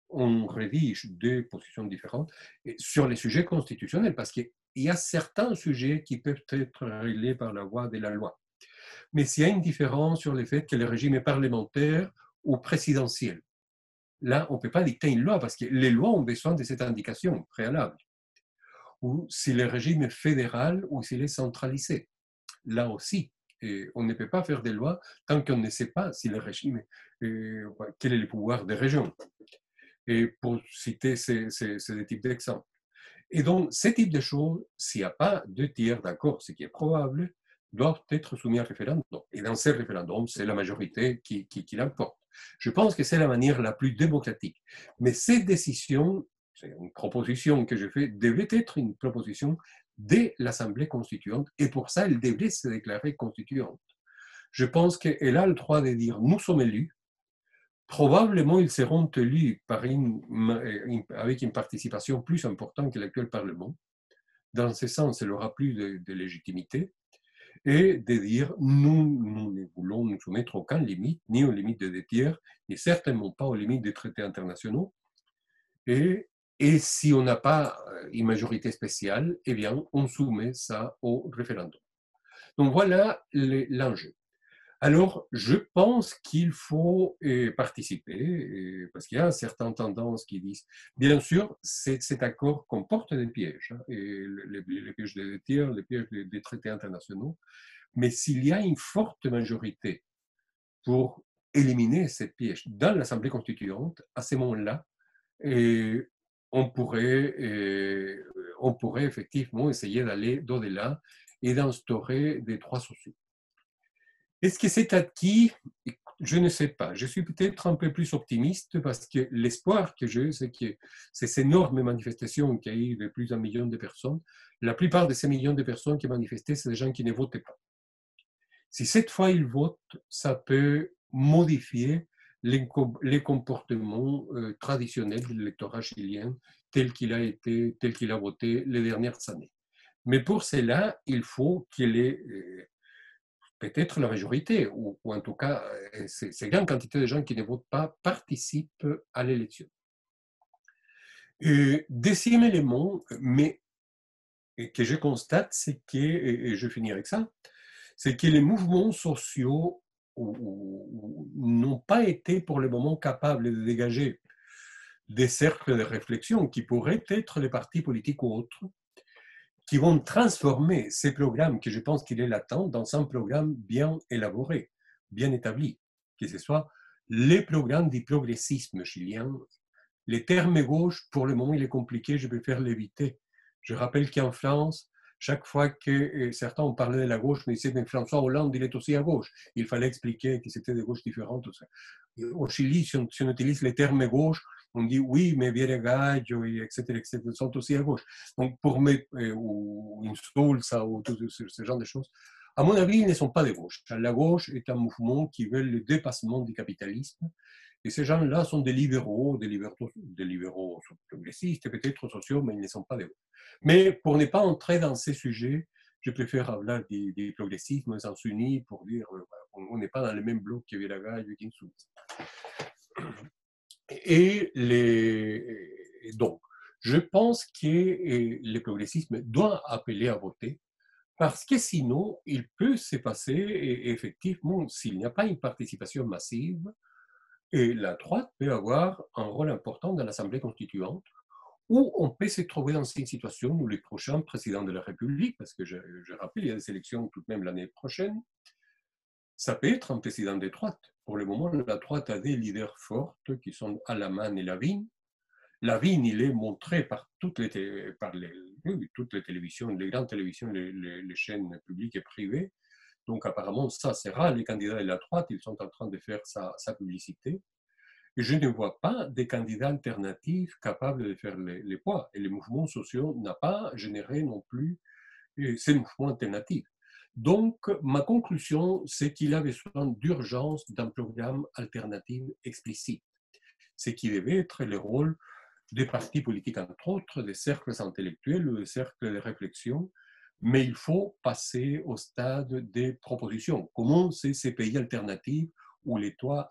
On rédige 2 positions différentes sur les sujets constitutionnels, parce qu'il y a certains sujets qui peuvent être réglés par la voie de la loi. Mais s'il y a une différence sur le fait que le régime est parlementaire ou présidentiel, là, on ne peut pas dicter une loi, parce que les lois ont besoin de cette indication préalable. Ou si le régime est fédéral ou s'il est centralisé. Là aussi, on ne peut pas faire des lois tant qu'on ne sait pas si le régime, quel est le pouvoir des régions. Et pour citer ces types d'exemples. Et donc, ce type de choses, s'il n'y a pas 2 tiers d'accord, ce qui est probable, doivent être soumis à référendum. Et dans ces référendums, c'est la majorité qui l'emporte. Je pense que c'est la manière la plus démocratique. Mais cette décision, c'est une proposition que je fais, devait être une proposition de l'Assemblée constituante, et pour ça, elle devait se déclarer constituante. Je pense qu'elle a le droit de dire « nous sommes élus », probablement ils seront élus avec une participation plus importante que l'actuel Parlement. Dans ce sens, elle aura plus de légitimité, et de dire nous ne voulons nous soumettre à aucune limite, ni aux limites des 2 tiers, ni certainement pas aux limites des traités internationaux. Et si on n'a pas une majorité spéciale, eh bien, on soumet ça au référendum. Donc voilà l'enjeu. Alors, je pense qu'il faut participer, parce qu'il y a certaines tendances qui disent, bien sûr, cet accord comporte des pièges, hein, et les pièges des tiers, les pièges des traités internationaux, mais s'il y a une forte majorité pour éliminer ces pièges dans l'Assemblée constituante, à ce moment-là, et on pourrait effectivement essayer d'aller d'au-delà et d'instaurer des droits sociaux. Est-ce que c'est acquis? Je ne sais pas. Je suis peut-être un peu plus optimiste parce que l'espoir que j'ai, c'est que ces énormes manifestations qui a eu de plus d'un million de personnes, la plupart de ces millions de personnes qui manifestaient, c'est des gens qui ne votaient pas. Si cette fois ils votent, ça peut modifier les comportements traditionnels de l'électorat chilien tel qu'il a été, tel qu'il a voté les dernières années. Mais pour cela, il faut qu'il ait peut-être la majorité, ou en tout cas, c'est grande quantité de gens qui ne votent pas participent à l'élection. Deuxième élément, mais que je constate, c'est que, et je finis avec ça, c'est que les mouvements sociaux n'ont pas été pour le moment capables de dégager des cercles de réflexion qui pourraient être les partis politiques ou autres, qui vont transformer ces programmes, que je pense qu'il est latent, dans un programme bien élaboré, bien établi, que ce soit les programmes du progressisme chilien. Les termes gauche, pour le moment, il est compliqué, je préfère l'éviter. Je rappelle qu'en France, chaque fois que certains ont parlé de la gauche, mais disaient, mais François Hollande, il est aussi à gauche. Il fallait expliquer que c'était des gauches différentes. Au Chili, si on utilise les termes gauche, on dit oui, mais Gallo, etc., sont aussi à gauche. Donc, pour mettre, ou Insulza, ou tout ce genre de choses, à mon avis, ils ne sont pas de gauche. La gauche est un mouvement qui veut le dépassement du capitalisme. Et ces gens-là sont des libéraux progressistes, peut-être sociaux, mais ils ne sont pas des gauches. Mais pour ne pas entrer dans ces sujets, je préfère parler du progressisme sans unis pour dire on n'est pas dans le même bloc que Viraga et Kinshasa. Donc, je pense que le progressisme doit appeler à voter parce que sinon, il peut se passer, et effectivement, s'il n'y a pas une participation massive, et la droite peut avoir un rôle important dans l'Assemblée constituante, où on peut se trouver dans une situation où les prochains présidents de la République, parce que je rappelle, il y a des élections tout de même l'année prochaine, ça peut être un président de droite. Pour le moment, la droite a des leaders forts qui sont Alaman et Lavigne. Lavigne, il est montré par toutes les télévisions, les grandes télévisions, les chaînes publiques et privées. Donc apparemment, ça sera les candidats de la droite, ils sont en train de faire sa publicité. Et je ne vois pas des candidats alternatifs capables de faire les poids. Et les mouvements sociaux n'ont pas généré non plus ces mouvements alternatifs. Donc, ma conclusion, c'est qu'il a besoin d'urgence d'un programme alternatif explicite. Ce qui devait être le rôle des partis politiques, entre autres, des cercles intellectuels ou des cercles de réflexion, mais il faut passer au stade des propositions. Comment ces pays alternatifs où l'État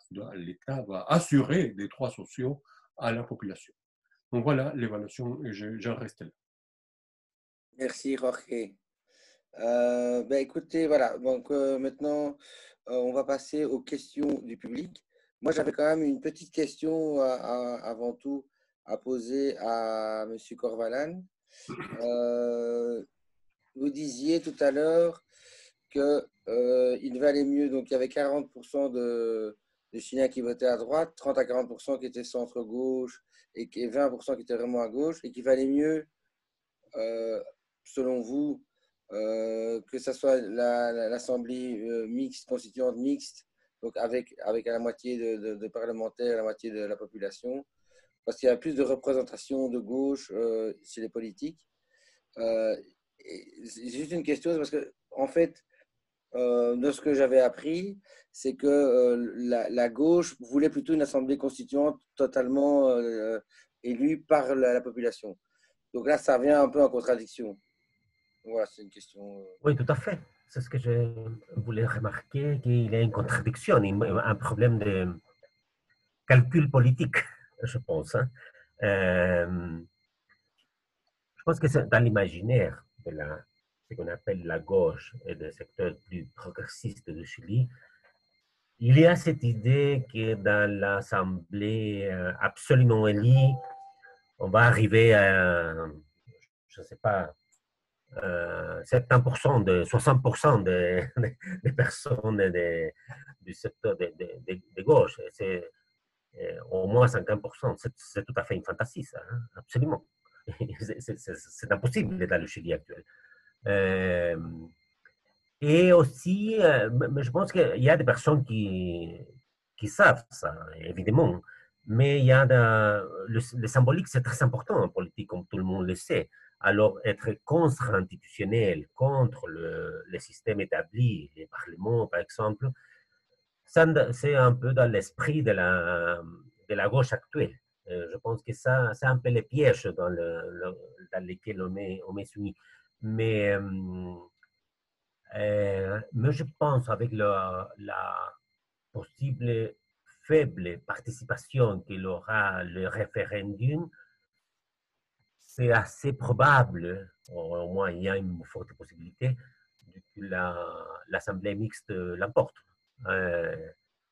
va assurer des droits sociaux à la population. Donc voilà l'évaluation, et j'en reste là. Merci, Jorge. Écoutez, voilà. Donc maintenant, on va passer aux questions du public. Moi, j'avais quand même une petite question avant tout à poser à M. Corvalan. Vous disiez tout à l'heure qu'il valait mieux, donc il y avait 40% de Chiliens qui votaient à droite, 30 à 40% qui étaient centre-gauche et 20% qui étaient vraiment à gauche, et qu'il valait mieux, selon vous, que ce soit l'Assemblée mixte, constituante mixte, donc avec la moitié de parlementaires, la moitié de la population, parce qu'il y a plus de représentation de gauche chez les politiques. C'est juste une question, parce que, en fait, de ce que j'avais appris, c'est que la gauche voulait plutôt une assemblée constituante totalement élue par la population. Donc là, ça vient un peu en contradiction. Voilà, c'est une question. Oui, tout à fait. C'est ce que je voulais remarquer, qu'il y a une contradiction, un problème de calcul politique, je pense. Hein. Je pense que c'est dans l'imaginaire de ce qu'on appelle la gauche et des secteurs plus progressistes du Chili, il y a cette idée que dans l'Assemblée absolument élue, on va arriver à, je ne sais pas, 70%, 60% des personnes du secteur de gauche. C'est au moins 50%. C'est tout à fait une fantasie, ça, hein, absolument. C'est impossible dans le Chili actuel. Euh, et aussi, mais je pense qu'il y a des personnes qui savent ça, évidemment. Mais il y a le symbolique, c'est très important en politique, comme tout le monde le sait. Alors, être contre-institutionnel, contre le système établi, les parlements, par exemple, c'est un peu dans l'esprit de la gauche actuelle. Je pense que ça, c'est un peu les pièges dans lesquels on est soumis. Mais mais je pense avec la possible faible participation qu'il aura le référendum, c'est assez probable, au moins il y a une forte possibilité, que l'Assemblée mixte l'emporte. Euh,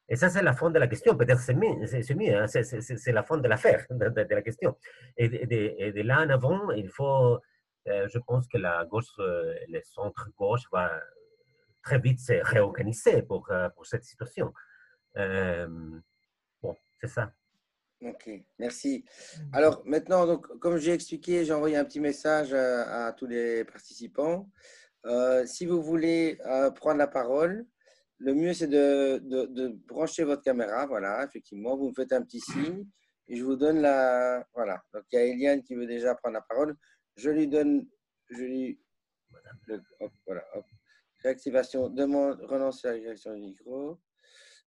et ça, c'est la fin de la question. Peut-être c'est mieux, hein, c'est la fin de l'affaire, de la question. Et de là en avant, il faut, je pense que la gauche, le centre-gauche va très vite se réorganiser pour cette situation. Euh, bon, c'est ça. Ok, merci. Alors maintenant, donc, comme j'ai expliqué, j'ai envoyé un petit message à tous les participants. Si vous voulez prendre la parole, le mieux c'est de brancher votre caméra. Voilà, effectivement, vous me faites un petit signe et je vous donne la. Voilà, donc il y a Eliane qui veut déjà prendre la parole. Je lui donne. Hop, voilà, hop. Réactivation, demande, relancer la réaction du micro.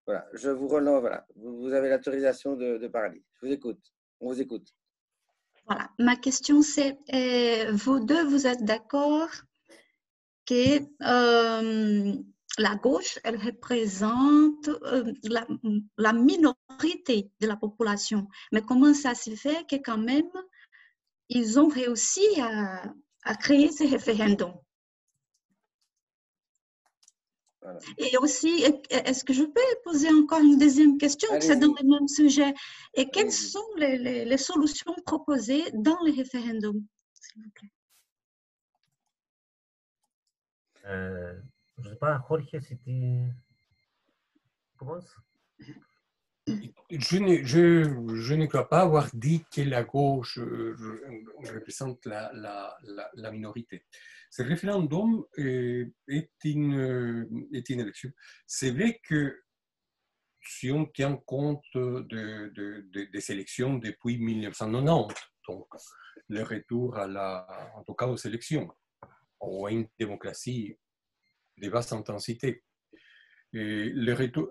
Voilà, je vous relance. Voilà, vous avez l'autorisation de parler. Je vous écoute. On vous écoute. Voilà, ma question c'est, vous deux, vous êtes d'accord que la gauche, elle représente la minorité de la population. Mais comment ça se fait que quand même, ils ont réussi à créer ce référendum? Voilà. Et aussi, est-ce que je peux poser encore une deuxième question? C'est dans le même sujet. Et quelles sont les solutions proposées dans le référendum, s'il vous plaît? Je ne sais pas, Jorge, si tu commences. Je ne crois pas avoir dit que la gauche représente la minorité. Ce référendum est une élection. C'est vrai que si on tient compte des élections depuis 1990, donc le retour en tout cas aux élections, ou à une démocratie de basse intensité, le retour,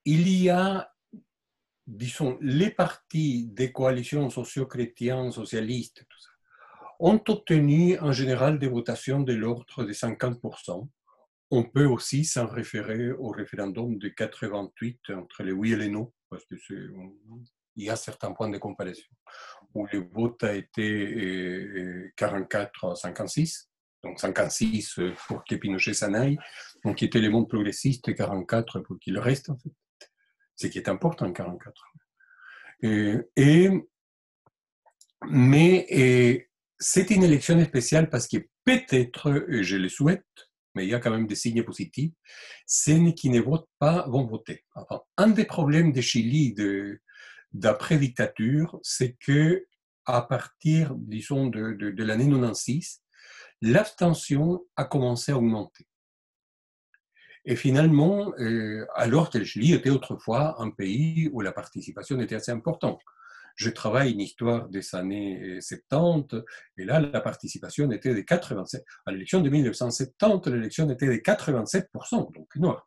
il y a, disons, les partis des coalitions socio-chrétiennes, socialistes, tout ça, ont obtenu en général des votations de l'ordre de 50%. On peut aussi s'en référer au référendum de 88 entre les oui et les non, parce que il y a certains points de comparaison, où le vote a été 44 à 56, donc 56 pour que Pinochet s'en aille, donc qui était le monde progressiste, et 44 pour qu'il reste, en fait. Ce qui est important, 44. Mais c'est une élection spéciale parce que peut-être, je le souhaite, mais il y a quand même des signes positifs, ceux qui ne votent pas vont voter. Enfin, un des problèmes de Chili d'après-dictature, c'est que à partir, disons, de l'année 96, l'abstention a commencé à augmenter. Et finalement, alors que le Chili était autrefois un pays où la participation était assez importante. Je travaille une histoire des années 70, et là, la participation était de 87%. À l'élection de 1970, l'élection était de 87%, donc énorme.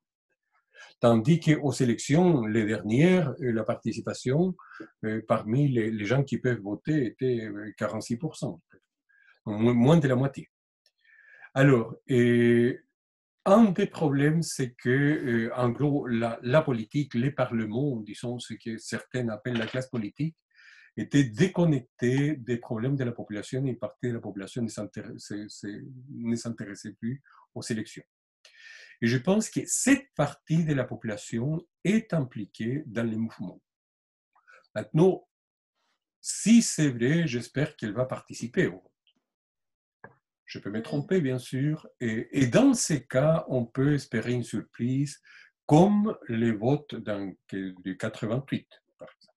Tandis qu'aux élections, les dernières, la participation parmi les gens qui peuvent voter était 46%, moins de la moitié. Alors, un des problèmes, c'est que, en gros, la politique, les parlements, disons ce que certains appellent la classe politique, étaient déconnectés des problèmes de la population et une partie de la population ne s'intéressait plus aux élections. Et je pense que cette partie de la population est impliquée dans les mouvements. Maintenant, si c'est vrai, j'espère qu'elle va participer au vote. Je peux me tromper, bien sûr. Et dans ces cas, on peut espérer une surprise, comme les votes du 88, par exemple.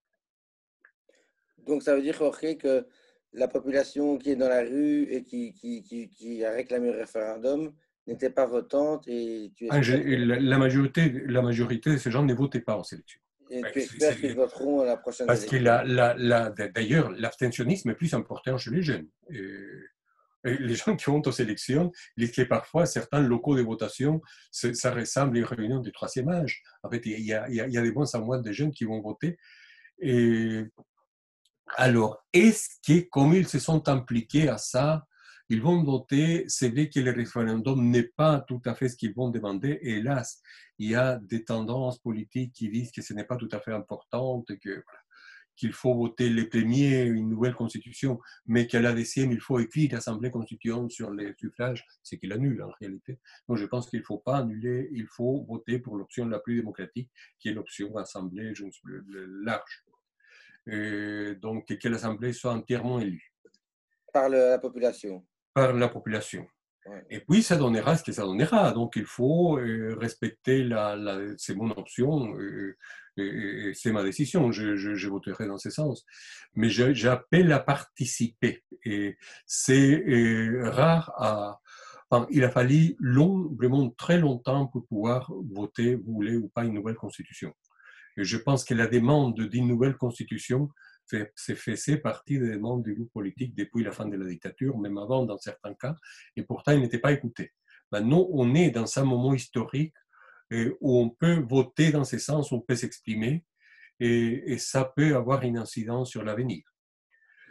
Donc, ça veut dire, Jorge, que la population qui est dans la rue et qui a réclamé le référendum n'était pas votante et tu espères, La majorité de ces gens ne votaient pas aux élections. qu'ils voteront à la prochaine Parce que élection. d'ailleurs, l'abstentionnisme est plus important chez les jeunes. Et les gens qui vont aux élections, ils disent que parfois, certains locaux de votation, ça ressemble à une réunion du troisième âge. En fait, il y a des bons moines de jeunes qui vont voter. Et alors, est-ce que, comme ils se sont impliqués à ça, ils vont voter? C'est vrai que le référendum n'est pas tout à fait ce qu'ils vont demander. Et hélas, il y a des tendances politiques qui disent que ce n'est pas tout à fait important, qu'il faut voter les premiers une nouvelle constitution, mais qu'à la deuxième, il faut écrire l'Assemblée constituante sur les suffrages, c'est qu'il annule en réalité. Donc je pense qu'il ne faut pas annuler, il faut voter pour l'option la plus démocratique, qui est l'option Assemblée large. Donc que l'Assemblée soit entièrement élue. Par la population. Par la population. Ouais. Et puis, ça donnera ce que ça donnera. Donc, il faut respecter c'est mon option, c'est ma décision. Je voterai dans ce sens. Mais j'appelle à participer. Et c'est rare Enfin, il a fallu vraiment très longtemps pour pouvoir voter, vous voulez ou pas, une nouvelle constitution. Et je pense que la demande d'une nouvelle constitution c'est partie des demandes du groupe politique depuis la fin de la dictature, même avant dans certains cas, et pourtant il n'était pas écouté. Maintenant, on est dans un moment historique où on peut voter dans ce sens, on peut s'exprimer, et ça peut avoir une incidence sur l'avenir.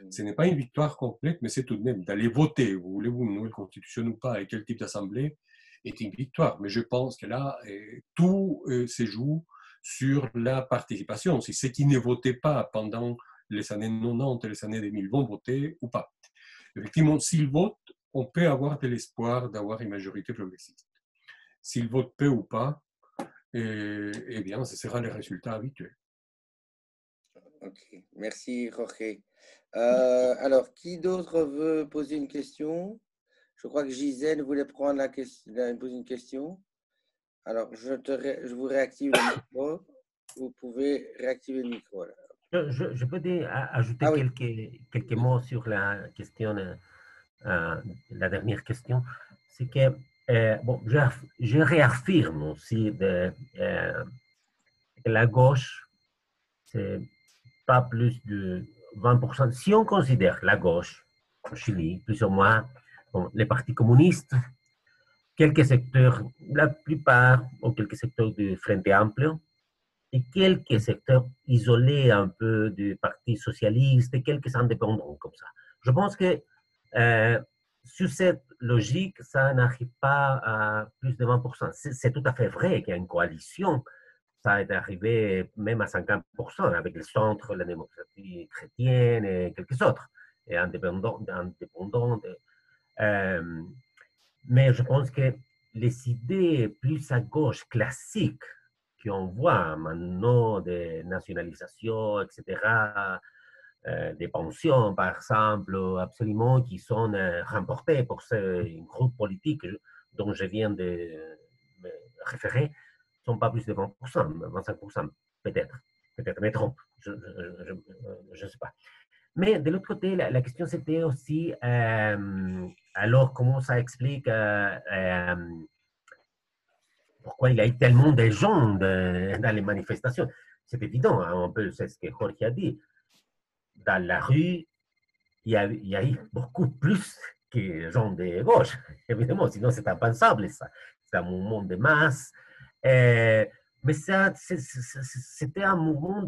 Ce n'est pas une victoire complète, mais c'est tout de même d'aller voter, vous voulez-vous une nouvelle constitution ou pas, et quel type d'assemblée, est une victoire. Mais je pense que là, tout se joue sur la participation. Si ceux qui ne votaient pas pendant les années 90 et les années 2000 vont voter ou pas. Effectivement, s'ils votent, on peut avoir de l'espoir d'avoir une majorité progressiste. S'ils votent peu ou pas, eh bien, ce sera le résultat habituel. Ok, merci Jorge. Alors, qui d'autre veut poser une question? Je crois que Gisèle voulait prendre poser une question. Alors, je vous réactive le micro. Vous pouvez réactiver le micro. Là. Je peux ajouter quelques mots sur la question, la dernière question. C'est que, bon, je réaffirme aussi que la gauche, c'est pas plus de 20%. Si on considère la gauche au Chili, plus ou moins, bon, les partis communistes, quelques secteurs, la plupart, ou quelques secteurs du Frente Amplio, et quelques secteurs isolés un peu du Parti socialiste et quelques indépendants comme ça. Je pense que sur cette logique, ça n'arrive pas à plus de 20%. C'est tout à fait vrai qu'il y a une coalition. Ça est arrivé même à 50% avec le centre, la démocratie chrétienne et quelques autres, et indépendants. Mais je pense que les idées plus à gauche classiques qu'on voit maintenant de nationalisation, etc., des pensions, par exemple, absolument, qui sont remportées pour ce groupe politique dont je viens de me référer, ne sont pas plus de 20%, 25%, peut-être, mais trompe, je ne sais pas. Mais de l'autre côté, la question c'était aussi, alors comment ça explique pourquoi il y a eu tellement de gens dans les manifestations? C'est évident, hein, un peu, c'est ce que Jorge a dit. Dans la rue, il y a eu beaucoup plus que les gens de gauche, évidemment, sinon c'est impensable ça. C'est un mouvement de masse. Mais c'était un mouvement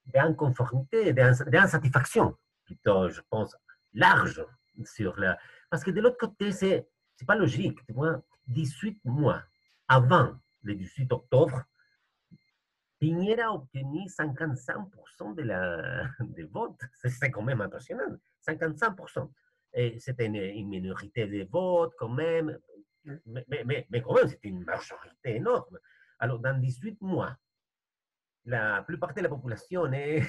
d'inconformité, d'insatisfaction, plutôt, je pense, large sur la. Parce que de l'autre côté, c'est pas logique. Tu vois, 18 mois avant le 18 octobre, Piñera a obtenu 55% des votes. C'est quand même impressionnant. 55%. Et c'était une minorité de votes quand même. Mais quand même, c'est une majorité énorme. Alors, dans 18 mois, la plupart de la population est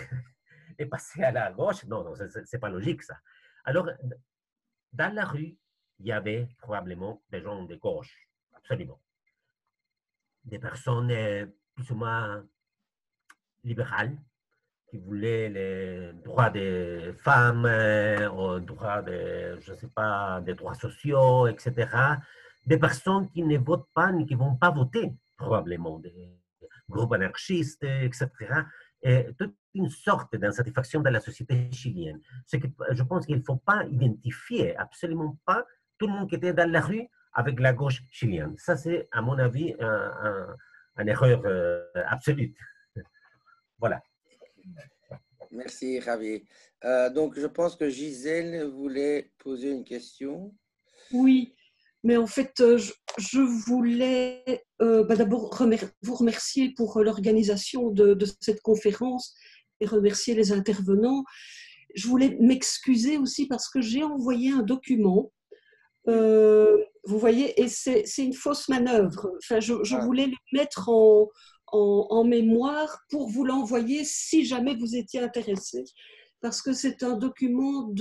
passée à la gauche. Non, non, c'est pas logique, ça. Alors, dans la rue, il y avait probablement des gens de gauche, absolument. Des personnes plus ou moins libérales, qui voulaient les droits des femmes, ou droits de, je ne sais pas, des droits sociaux, etc. Des personnes qui ne votent pas ni qui ne vont pas voter, probablement, des groupes anarchistes, etc. Et toute une sorte d'insatisfaction de la société chilienne. Ce que je pense qu'il ne faut pas identifier, absolument pas, tout le monde qui était dans la rue avec la gauche chilienne. Ça, c'est, à mon avis, une erreur absolue. Voilà. Merci, Javier. Donc, je pense que Gisèle voulait poser une question. Oui, mais en fait, je voulais d'abord vous remercier pour l'organisation de cette conférence et remercier les intervenants. Je voulais m'excuser aussi parce que j'ai envoyé un document, vous voyez, et c'est une fausse manœuvre. Enfin, je voulais le mettre en mémoire pour vous l'envoyer si jamais vous étiez intéressé, parce que c'est un document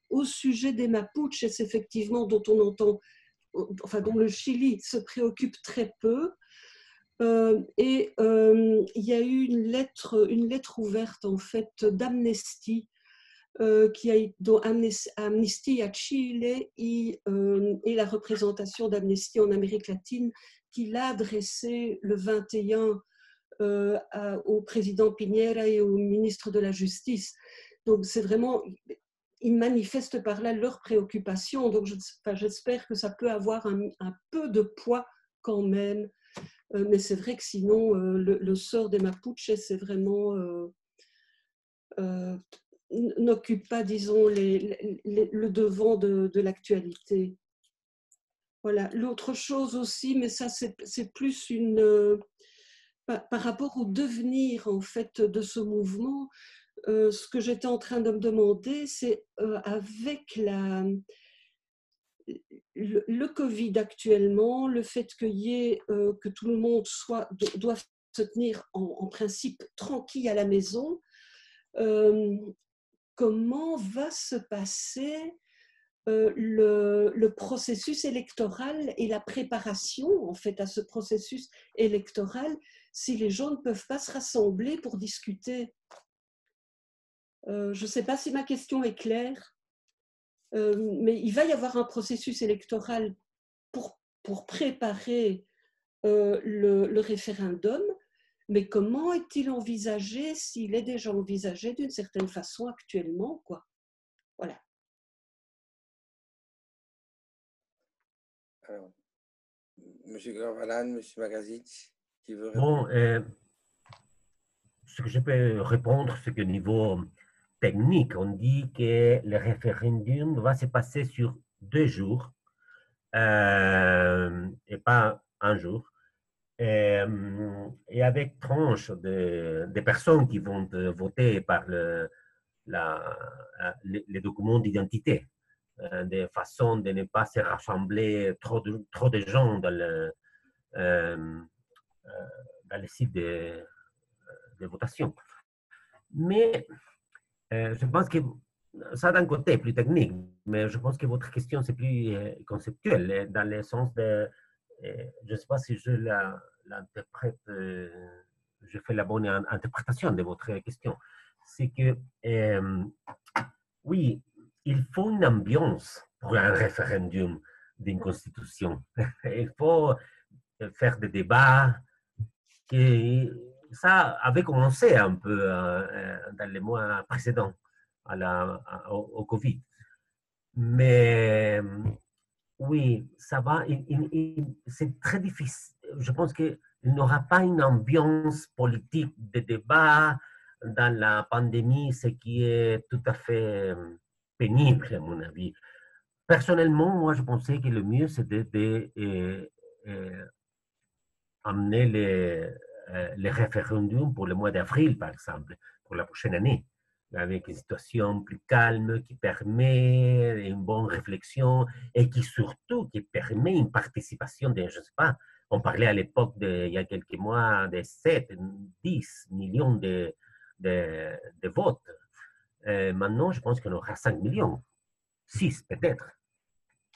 au sujet des Mapuches, et c'est effectivement dont on entend, enfin dont le Chili se préoccupe très peu. Il y a eu une lettre ouverte en fait d'Amnesty, dont Amnesty à Chile et la représentation d'Amnesty en Amérique latine, qui l'a adressée le 21 au président Piñera et au ministre de la Justice. Donc c'est vraiment, ils manifestent par là leurs préoccupations. Donc j'espère que ça peut avoir un peu de poids quand même. Mais c'est vrai que sinon, le sort des Mapuches, c'est vraiment n'occupe pas, disons, le devant de l'actualité. Voilà. L'autre chose aussi, mais ça c'est plus par rapport au devenir en fait de ce mouvement, ce que j'étais en train de me demander, c'est avec le Covid actuellement, le fait que tout le monde doit se tenir en principe tranquille à la maison, comment va se passer le processus électoral et la préparation en fait à ce processus électoral si les gens ne peuvent pas se rassembler pour discuter. Je ne sais pas si ma question est claire, mais il va y avoir un processus électoral pour préparer le référendum, mais comment est-il envisagé, s'il est déjà envisagé d'une certaine façon actuellement, quoi. Voilà. Alors, Monsieur Gravalan, Monsieur Magazic, qui veut Bon, répondre? ce que je peux répondre, c'est que niveau technique, on dit que le référendum va se passer sur 2 jours et pas un jour. Et avec tranche de personnes qui vont voter par les documents d'identité, de façon de ne pas se rassembler trop de gens dans le site de votation. Mais je pense que ça d'un côté plus technique, mais je pense que votre question c'est plus conceptuelle, dans le sens de, je ne sais pas si je l'interprète, je fais la bonne interprétation de votre question. C'est que, oui, il faut une ambiance pour un référendum d'une constitution. Il faut faire des débats. Et ça avait commencé un peu dans les mois précédents au Covid. Mais oui, ça va. C'est très difficile. Je pense qu'il n'y aura pas une ambiance politique de débat dans la pandémie, ce qui est tout à fait pénible, à mon avis. Personnellement, moi, je pensais que le mieux, c'était d'amener les référendums pour le mois d'avril, par exemple, pour la prochaine année. avec une situation plus calme qui permet une bonne réflexion et qui surtout qui permet une participation de, je ne sais pas, on parlait à l'époque, il y a quelques mois, de 7, 10 millions de votes. Maintenant, je pense qu'on aura 5 millions, 6 peut-être,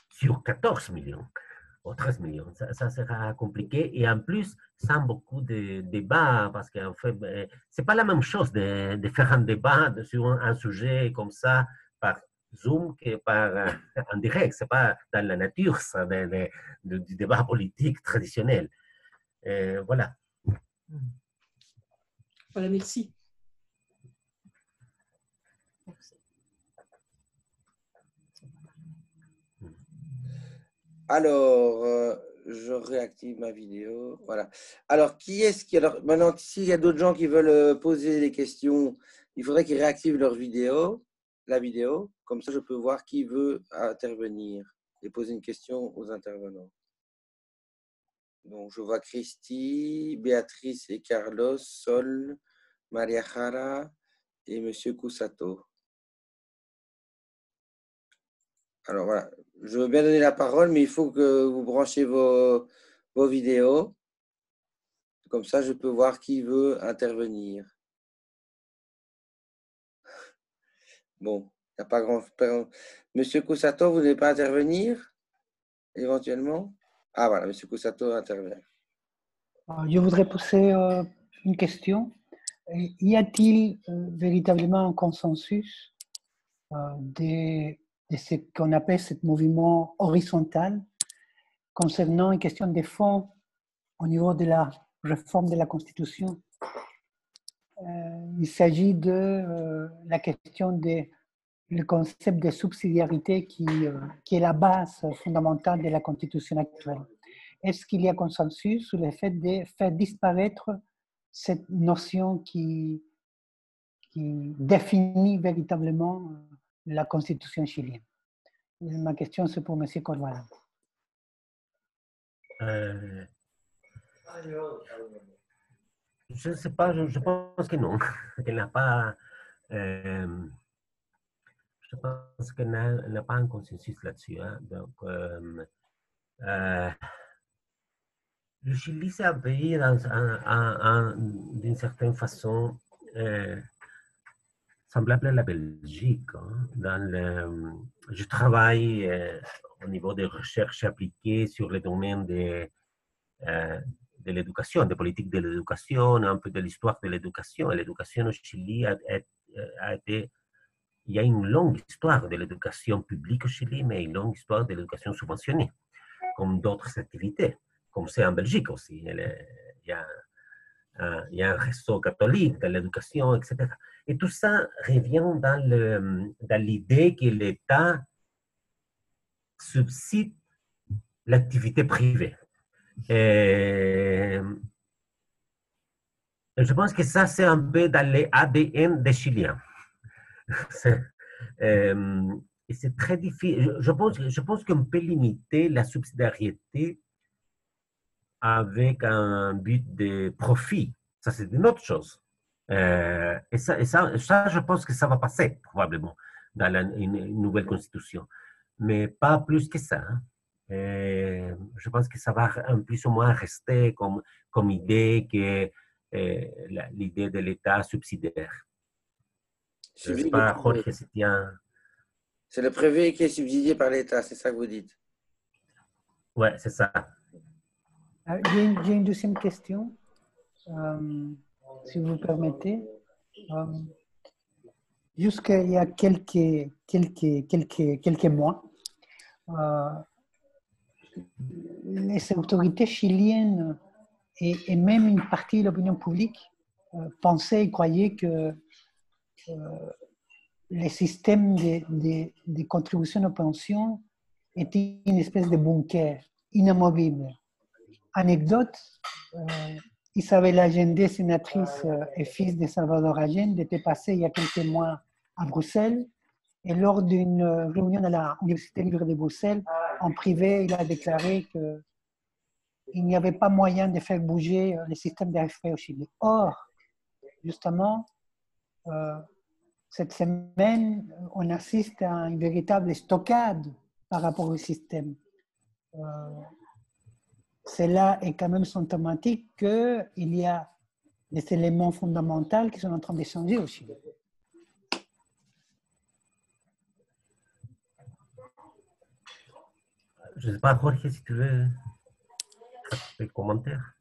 sur 14 millions ou 13 millions. Ça sera compliqué et en plus, sans beaucoup de débats, parce qu'en fait, ce n'est pas la même chose de faire un débat sur un sujet comme ça par Zoom que par en direct. Ce n'est pas dans la nature ça, du débat politique traditionnel. Voilà. Voilà, merci. Alors, je réactive ma vidéo. Voilà. Alors, qui est-ce qui... Alors, maintenant, s'il y a d'autres gens qui veulent poser des questions, il faudrait qu'ils réactivent leur vidéo, la vidéo. Comme ça, je peux voir qui veut intervenir et poser une question aux intervenants. Donc, je vois Christy, Béatrice et Carlos, Sol, Maria Jara et Monsieur Kusato. Alors voilà, je veux bien donner la parole, mais il faut que vous branchez vos vidéos. Comme ça, je peux voir qui veut intervenir. Bon, il n'y a pas grand... Monsieur Kusato, vous ne voulez pas intervenir éventuellement? Ah voilà, Monsieur Kusato intervient. Je voudrais poser une question. Y a-t-il véritablement un consensus de ce qu'on appelle ce mouvement horizontal concernant une question de fond au niveau de la réforme de la Constitution? Il s'agit de la question le concept de subsidiarité qui est la base fondamentale de la Constitution actuelle. Est-ce qu'il y a consensus sur le fait de faire disparaître cette notion qui définit véritablement la Constitution chilienne? Ma question, c'est pour M. Corvala. Je ne sais pas, je pense que non. Elle n'a pas... je pense qu'elle n'a pas un consensus là-dessus. Hein. Donc, le Chili, c'est un pays, d'une certaine façon, semblable à la Belgique. Hein. Je travaille au niveau des recherches appliquées sur le domaine de l'éducation, des politiques de l'éducation, un peu de l'histoire de l'éducation. Et l'éducation au Chili a été... Il y a une longue histoire de l'éducation publique au Chili, mais une longue histoire de l'éducation subventionnée, comme d'autres activités, comme c'est en Belgique aussi. Il y a un réseau catholique de l'éducation, etc. Et tout ça revient dans l'idée que l'État subside l'activité privée. Et je pense que ça, c'est un peu dans l'ADN des Chiliens. Et c'est très difficile. Je pense qu'on peut limiter la subsidiarité avec un but de profit. Ça, c'est une autre chose. Et ça, je pense que ça va passer, probablement, dans une nouvelle constitution. Mais pas plus que ça. Hein. Je pense que ça va plus ou moins rester comme idée que l'idée de l'État subsidiaire. C'est le privé qui est subsidié par l'État, c'est ça que vous dites? Oui, c'est ça. J'ai une deuxième question, si vous permettez. Jusqu'il y a quelques mois, les autorités chiliennes et même une partie de l'opinion publique pensaient et croyaient que le système de contribution aux pensions était une espèce de bunker inamovible. Anecdote, Isabel Allende, sénatrice et fils de Salvador Allende, était passée il y a quelques mois à Bruxelles et lors d'une réunion à l'Université libre de Bruxelles, en privé, il a déclaré qu'il n'y avait pas moyen de faire bouger le système des retraites au Chili. Or, justement, cette semaine, on assiste à une véritable stockade par rapport au système. Cela est quand même symptomatique qu'il y a des éléments fondamentaux qui sont en train de changer au Chili. Je ne sais pas, Jorge, si tu veux des commentaires.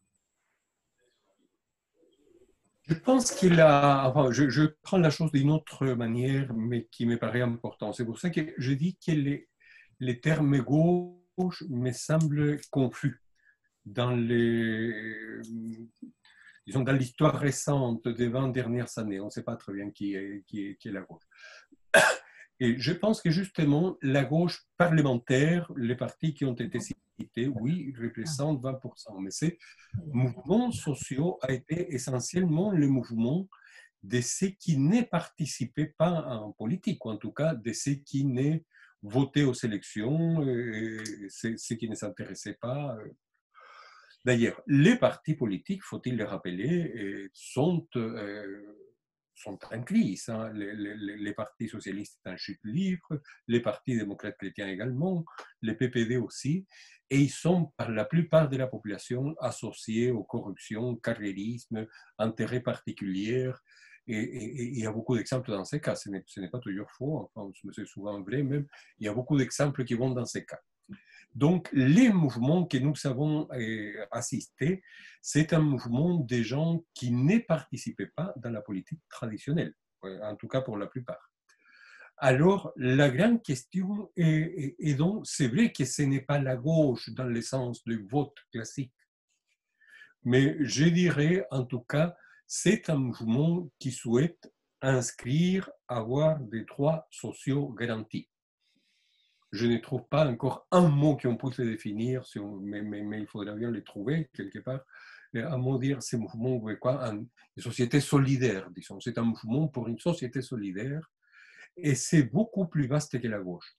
Je pense qu'il a, enfin, je prends la chose d'une autre manière, mais qui me paraît important. C'est pour ça que je dis que les termes gauche me semblent confus dans disons, dans l'histoire récente des 20 dernières années. On ne sait pas très bien qui est la gauche. Et je pense que justement, la gauche parlementaire, les partis qui ont été cités, oui, représentent 20%. Mais ces mouvements sociaux a été essentiellement le mouvement de ceux qui ne participaient pas en politique, ou en tout cas de ceux qui ne votaient aux élections, ceux qui ne s'intéressaient pas. D'ailleurs, les partis politiques, faut-il le rappeler, sont en crise. Hein. Les partis socialistes sont en chute libre, les partis démocrates chrétiens également, les PPD aussi, et ils sont par la plupart de la population associés aux corruptions, carriérisme, intérêts particuliers. Et il y a beaucoup d'exemples dans ces cas. Ce n'est pas toujours faux, enfin, c'est souvent vrai même. Il y a beaucoup d'exemples qui vont dans ces cas. Donc, les mouvements que nous avons assistés, c'est un mouvement des gens qui ne participaient pas dans la politique traditionnelle, en tout cas pour la plupart. Alors, la grande question est donc, c'est vrai que ce n'est pas la gauche dans le sens du vote classique, mais je dirais en tout cas, c'est un mouvement qui souhaite inscrire, avoir des droits sociaux garantis. Je ne trouve pas encore un mot qui on puisse le définir, mais il faudrait bien le trouver quelque part. Un mot dire, ce mouvement, quoi, une société solidaire, disons. C'est un mouvement pour une société solidaire et c'est beaucoup plus vaste que la gauche.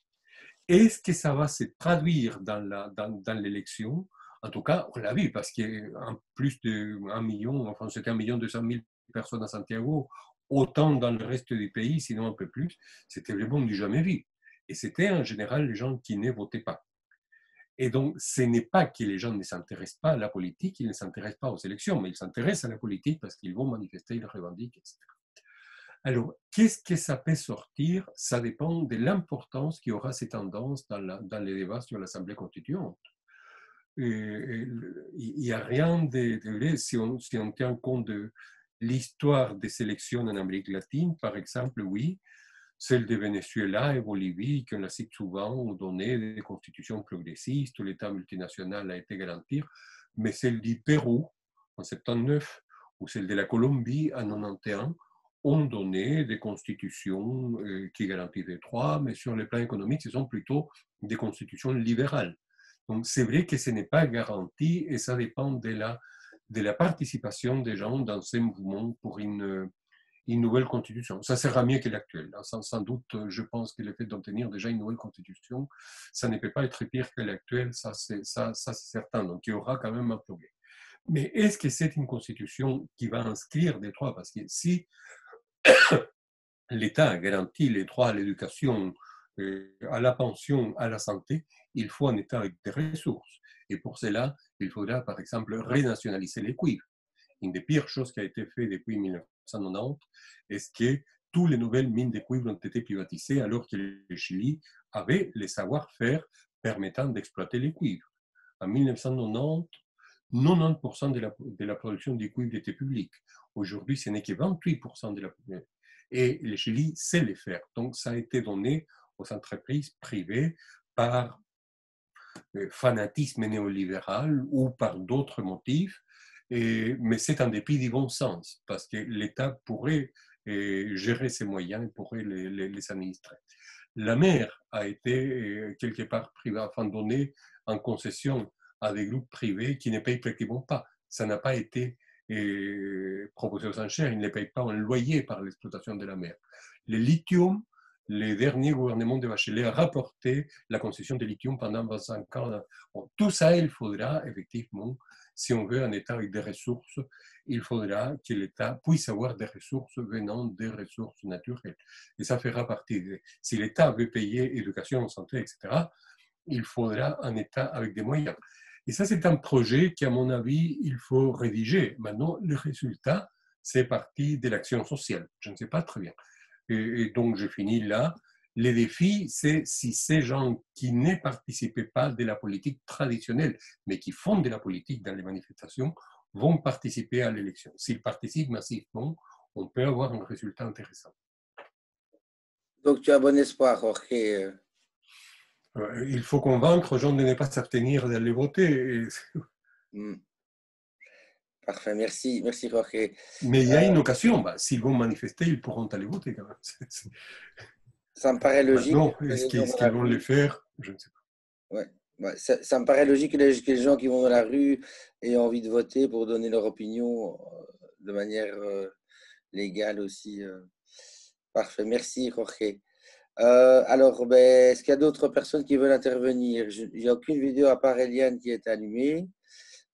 Est-ce que ça va se traduire dans l'élection? En tout cas, on l'a vu, parce qu'en plus de 1 million, enfin c'était 1,2 million personnes à Santiago, autant dans le reste du pays, sinon un peu plus, c'était vraiment du jamais vu. Et c'était en général les gens qui ne votaient pas. Et donc, ce n'est pas que les gens ne s'intéressent pas à la politique, ils ne s'intéressent pas aux élections, mais ils s'intéressent à la politique parce qu'ils vont manifester, ils revendiquent, etc. Alors, qu'est-ce que ça peut sortir? Ça dépend de l'importance qu'aura ces tendances dans les débats sur l'Assemblée constituante. Il n'y a rien de vrai si on tient compte de l'histoire des élections en Amérique latine, par exemple, oui, celles de Venezuela et Bolivie, qu'on la cite souvent, ont donné des constitutions progressistes, où l'État multinational a été garanti, mais celle du Pérou en 79 ou celle de la Colombie en 91 ont donné des constitutions qui garantissent les droits, mais sur le plan économique, ce sont plutôt des constitutions libérales. Donc c'est vrai que ce n'est pas garanti et ça dépend de la participation des gens dans ces mouvements pour une nouvelle constitution. Ça sera mieux que l'actuelle. Sans doute, je pense que le fait d'obtenir déjà une nouvelle constitution, ça ne peut pas être pire que l'actuelle, ça c'est certain. Donc il y aura quand même un progrès. Mais est-ce que c'est une constitution qui va inscrire des droits? Parce que si l'État garantit les droits à l'éducation, à la pension, à la santé, il faut un État avec des ressources. Et pour cela, il faudra par exemple renationaliser les cuivres. Une des pires choses qui a été faite depuis 1990 est que toutes les nouvelles mines de cuivre ont été privatisées alors que le Chili avait les savoir-faire permettant d'exploiter les cuivres. En 1990, 90% de la production du cuivre était publique. Aujourd'hui, ce n'est que 28% de la production. Et le Chili sait les faire. Donc, ça a été donné aux entreprises privées par fanatisme néolibéral ou par d'autres motifs. Mais c'est un dépit du bon sens, parce que l'État pourrait gérer ses moyens et pourrait les administrer. La mer a été quelque part privée, enfin donnée en concession à des groupes privés qui ne payent pratiquement pas. Ça n'a pas été proposé aux enchères, ils ne payent pas un loyer par l'exploitation de la mer. Le lithium les derniers gouvernements de Bachelet rapportaient la concession de lithium pendant 25 ans. Bon, tout ça, il faudra effectivement, si on veut un État avec des ressources, il faudra que l'État puisse avoir des ressources venant des ressources naturelles. Et ça fera partie. Si l'État veut payer éducation, santé, etc., il faudra un État avec des moyens. Et ça, c'est un projet qu'à mon avis, il faut rédiger. Maintenant, le résultat, c'est partie de l'action sociale. Je ne sais pas très bien. Et donc, je finis là. Les défis, c'est si ces gens qui ne participaient pas de la politique traditionnelle, mais qui font de la politique dans les manifestations, vont participer à l'élection. S'ils participent massivement, on peut avoir un résultat intéressant. Donc, tu as bon espoir, Jorge. Il faut convaincre aux gens de ne pas s'abstenir d'aller voter. Parfait, merci Jorge. Mais il y a une occasion, s'ils vont manifester, ils pourront aller voter quand même. Ça me paraît logique. Non, est-ce qu'ils vont le faire? Je ne sais pas. Ouais, ça me paraît logique que les gens qui vont dans la rue aient envie de voter pour donner leur opinion de manière légale aussi. Parfait, merci Jorge. Alors, est-ce qu'il y a d'autres personnes qui veulent intervenir? Il n'y a aucune vidéo à part Eliane qui est allumée.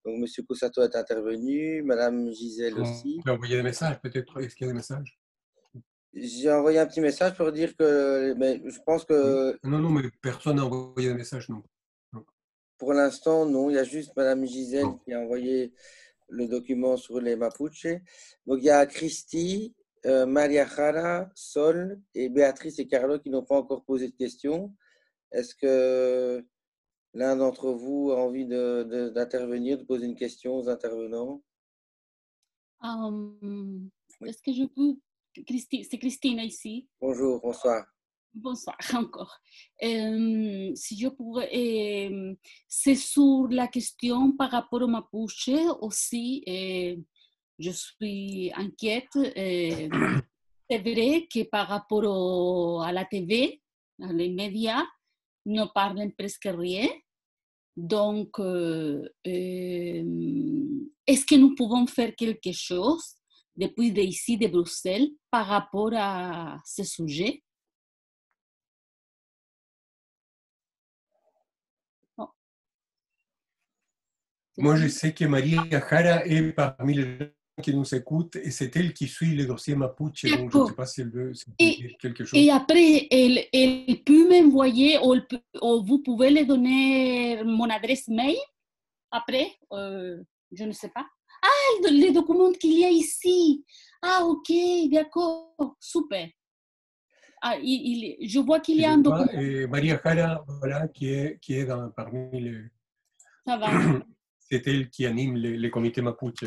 Donc, M. Koussato est intervenu, Mme Gisèle aussi. On peut envoyer des messages, peut-être. Est-ce qu'il y a des messages? J'ai envoyé un petit message pour dire que... Mais je pense que... Non, mais personne n'a envoyé de message, non. Pour l'instant, non. Il y a juste Mme Gisèle qui a envoyé le document sur les Mapuches. Donc, il y a Christy, Maria Jara, Sol et Béatrice et Carlo qui n'ont pas encore posé de questions. Est-ce que l'un d'entre vous a envie d'intervenir, de poser une question aux intervenants? Est-ce que je peux... C'est Christine ici. Bonjour, bonsoir. Bonsoir encore. Si je pourrais... c'est sur la question par rapport au Mapuche aussi. Je suis inquiète. C'est vrai que par rapport à la TV, les médias ne parlent presque rien. Donc, est-ce que nous pouvons faire quelque chose depuis d'ici, de Bruxelles, par rapport à ce sujet? Oh. Moi, je sais que Maria Jara est parmi les gens qui nous écoutent et c'est elle qui suit le dossier Mapuche. Donc, je ne sais pas si elle veut dire quelque chose. Et après, elle peut m'envoyer ou vous pouvez lui donner mon adresse mail après, je ne sais pas. Ah, les documents qu'il y a ici. Ah, ok, d'accord, super. Ah, je vois qu'il y a un document. Et Maria Jara, voilà, qui est parmi les... Ça va. C'est elle qui anime les comités Mapuche.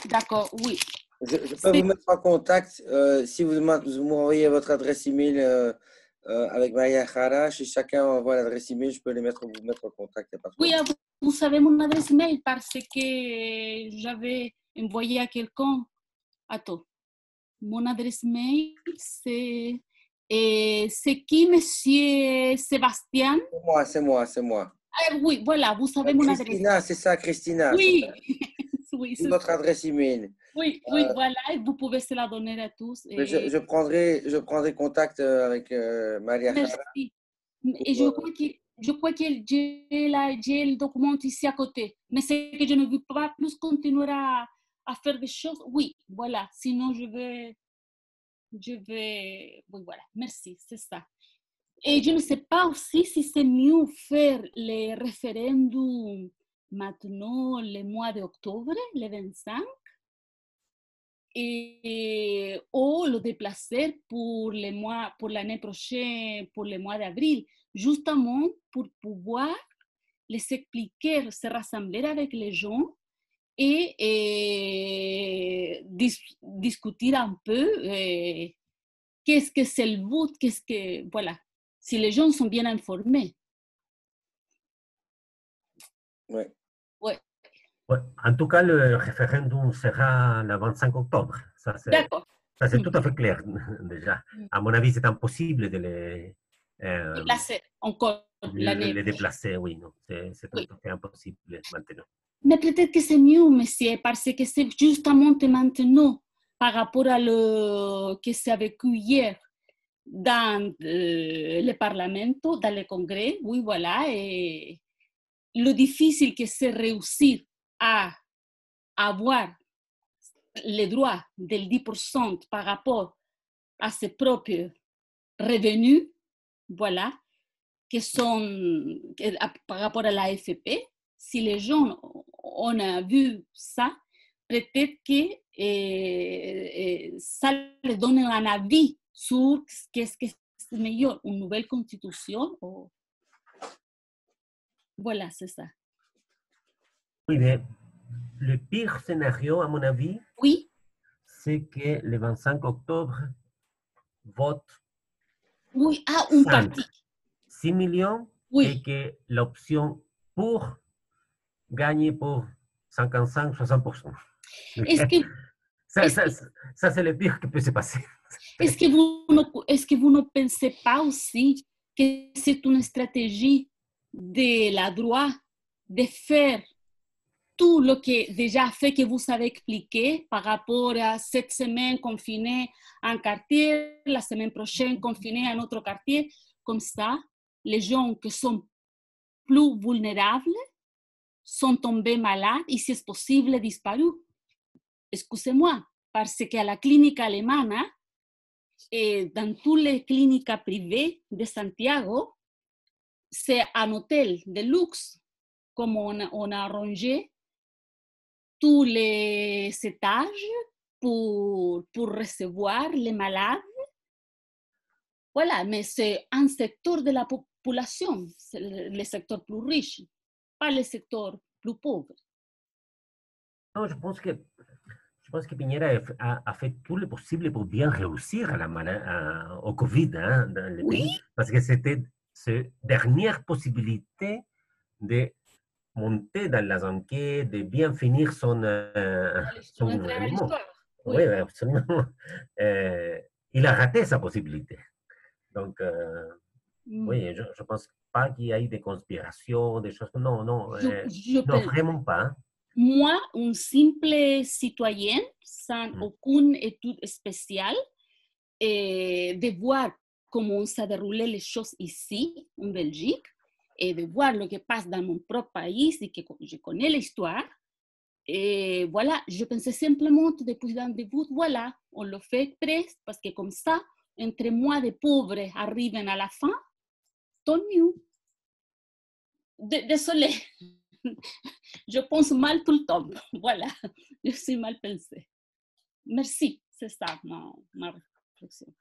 D'accord, oui. Je peux vous mettre en contact si vous m'envoyez votre adresse email avec Maria Jara. Si chacun envoie l'adresse email, je peux vous mettre en contact. Oui, vous savez mon adresse email parce que j'avais envoyé à quelqu'un. Attends, mon adresse mail, c'est qui, monsieur Sébastien? C'est moi. Ah, oui, voilà, vous savez mon adresse. Christina, c'est ça, Christina. Oui. Oui, c'est votre adresse email. Oui, voilà, et vous pouvez se la donner à tous. Et... Je prendrai contact avec Maria Jara. Merci. Et je crois que j'ai le document ici à côté. Mais c'est que je ne veux pas plus continuer à faire des choses. Oui, voilà. Sinon, je vais... Oui, voilà. Merci, c'est ça. Et je ne sais pas aussi si c'est mieux faire les référendums maintenant, le mois d'octobre, le 25, ou le déplacer pour l'année prochaine, pour le mois d'avril, justement pour pouvoir les expliquer, se rassembler avec les gens et discuter un peu qu'est-ce que c'est le but, voilà, si les gens sont bien informés. Ouais. Ouais. En tout cas, le référendum sera le 25 octobre. Ça, c'est tout à fait clair déjà. À mon avis, c'est impossible de les déplacer encore l'année. Les déplacer, oui, non. C'est tout à fait impossible maintenant. Mais peut-être que c'est mieux, monsieur, parce que c'est justement maintenant, par rapport à ce que c'est vécu hier. dans le Parlement, dans le Congrès, oui, voilà, et le difficile que c'est réussir à avoir les droits del 10% par rapport à ses propres revenus, voilà, que sont par rapport à l'AFP. Si les gens on a vu ça, peut-être que ça les donne un avis sur qu'est-ce que c'est meilleur, une nouvelle constitution ou... Voilà, c'est ça. Oui, mais le pire scénario, à mon avis, Oui, c'est que le 25 octobre vote oui, ah, un 5, parti. 6 millions Oui. et que l'option pour gagne pour 55-60%. Est-ce que, Ça, c'est le pire qui peut se passer. est-ce que vous ne pensez pas aussi que c'est une stratégie de la droite de faire tout ce que déjà fait que vous avez expliqué par rapport à cette semaine confinée à un quartier, la semaine prochaine confinée à un autre quartier, comme ça, les gens qui sont plus vulnérables sont tombés malades et si c'est possible disparus. Excusez-moi, parce qu'à la clinique allemande et dans toutes les cliniques privées de Santiago, c'est un hôtel de luxe, comme on a arrangé tous les étages pour recevoir les malades. Voilà, mais c'est un secteur de la population, c'est le secteur plus riche, pas le secteur plus pauvre. Non, je pense que Piñera a fait tout le possible pour bien réussir au Covid dans le pays, parce que c'était cette dernière possibilité de monter dans la enquêtes, de bien finir son gouvernement. Oui, absolument. Il a raté sa possibilité. Donc, oui, je ne pense pas qu'il y ait des conspirations, des choses. Non, non, non, vraiment pas. Hein. Moi, une simple citoyenne, sans aucune étude spéciale, et de voir comment ça déroulait les choses ici, en Belgique, et de voir ce qui passe dans mon propre pays, et que je connais l'histoire. Et voilà, je pensais simplement depuis le début, voilà, on le fait presque, parce que comme ça, entre moi de pauvres arrivent à la fin, tant mieux. Désolée. Je pense mal tout le temps. Voilà, je suis mal pensée. Merci, c'est ça ma réflexion.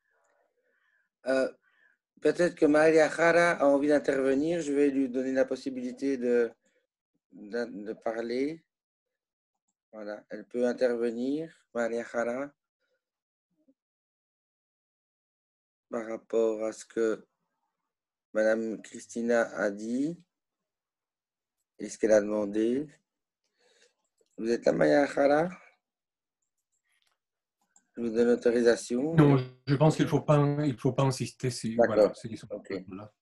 Peut-être que Maria Jara a envie d'intervenir. Je vais lui donner la possibilité de parler. Voilà, elle peut intervenir, Maria Jara, par rapport à ce que Madame Cristina a dit et ce qu'elle a demandé. Vous êtes là, Maria Jara? Je vous donne l'autorisation. Non, je pense qu'il ne faut pas insister sur voilà, ceux qui sont là.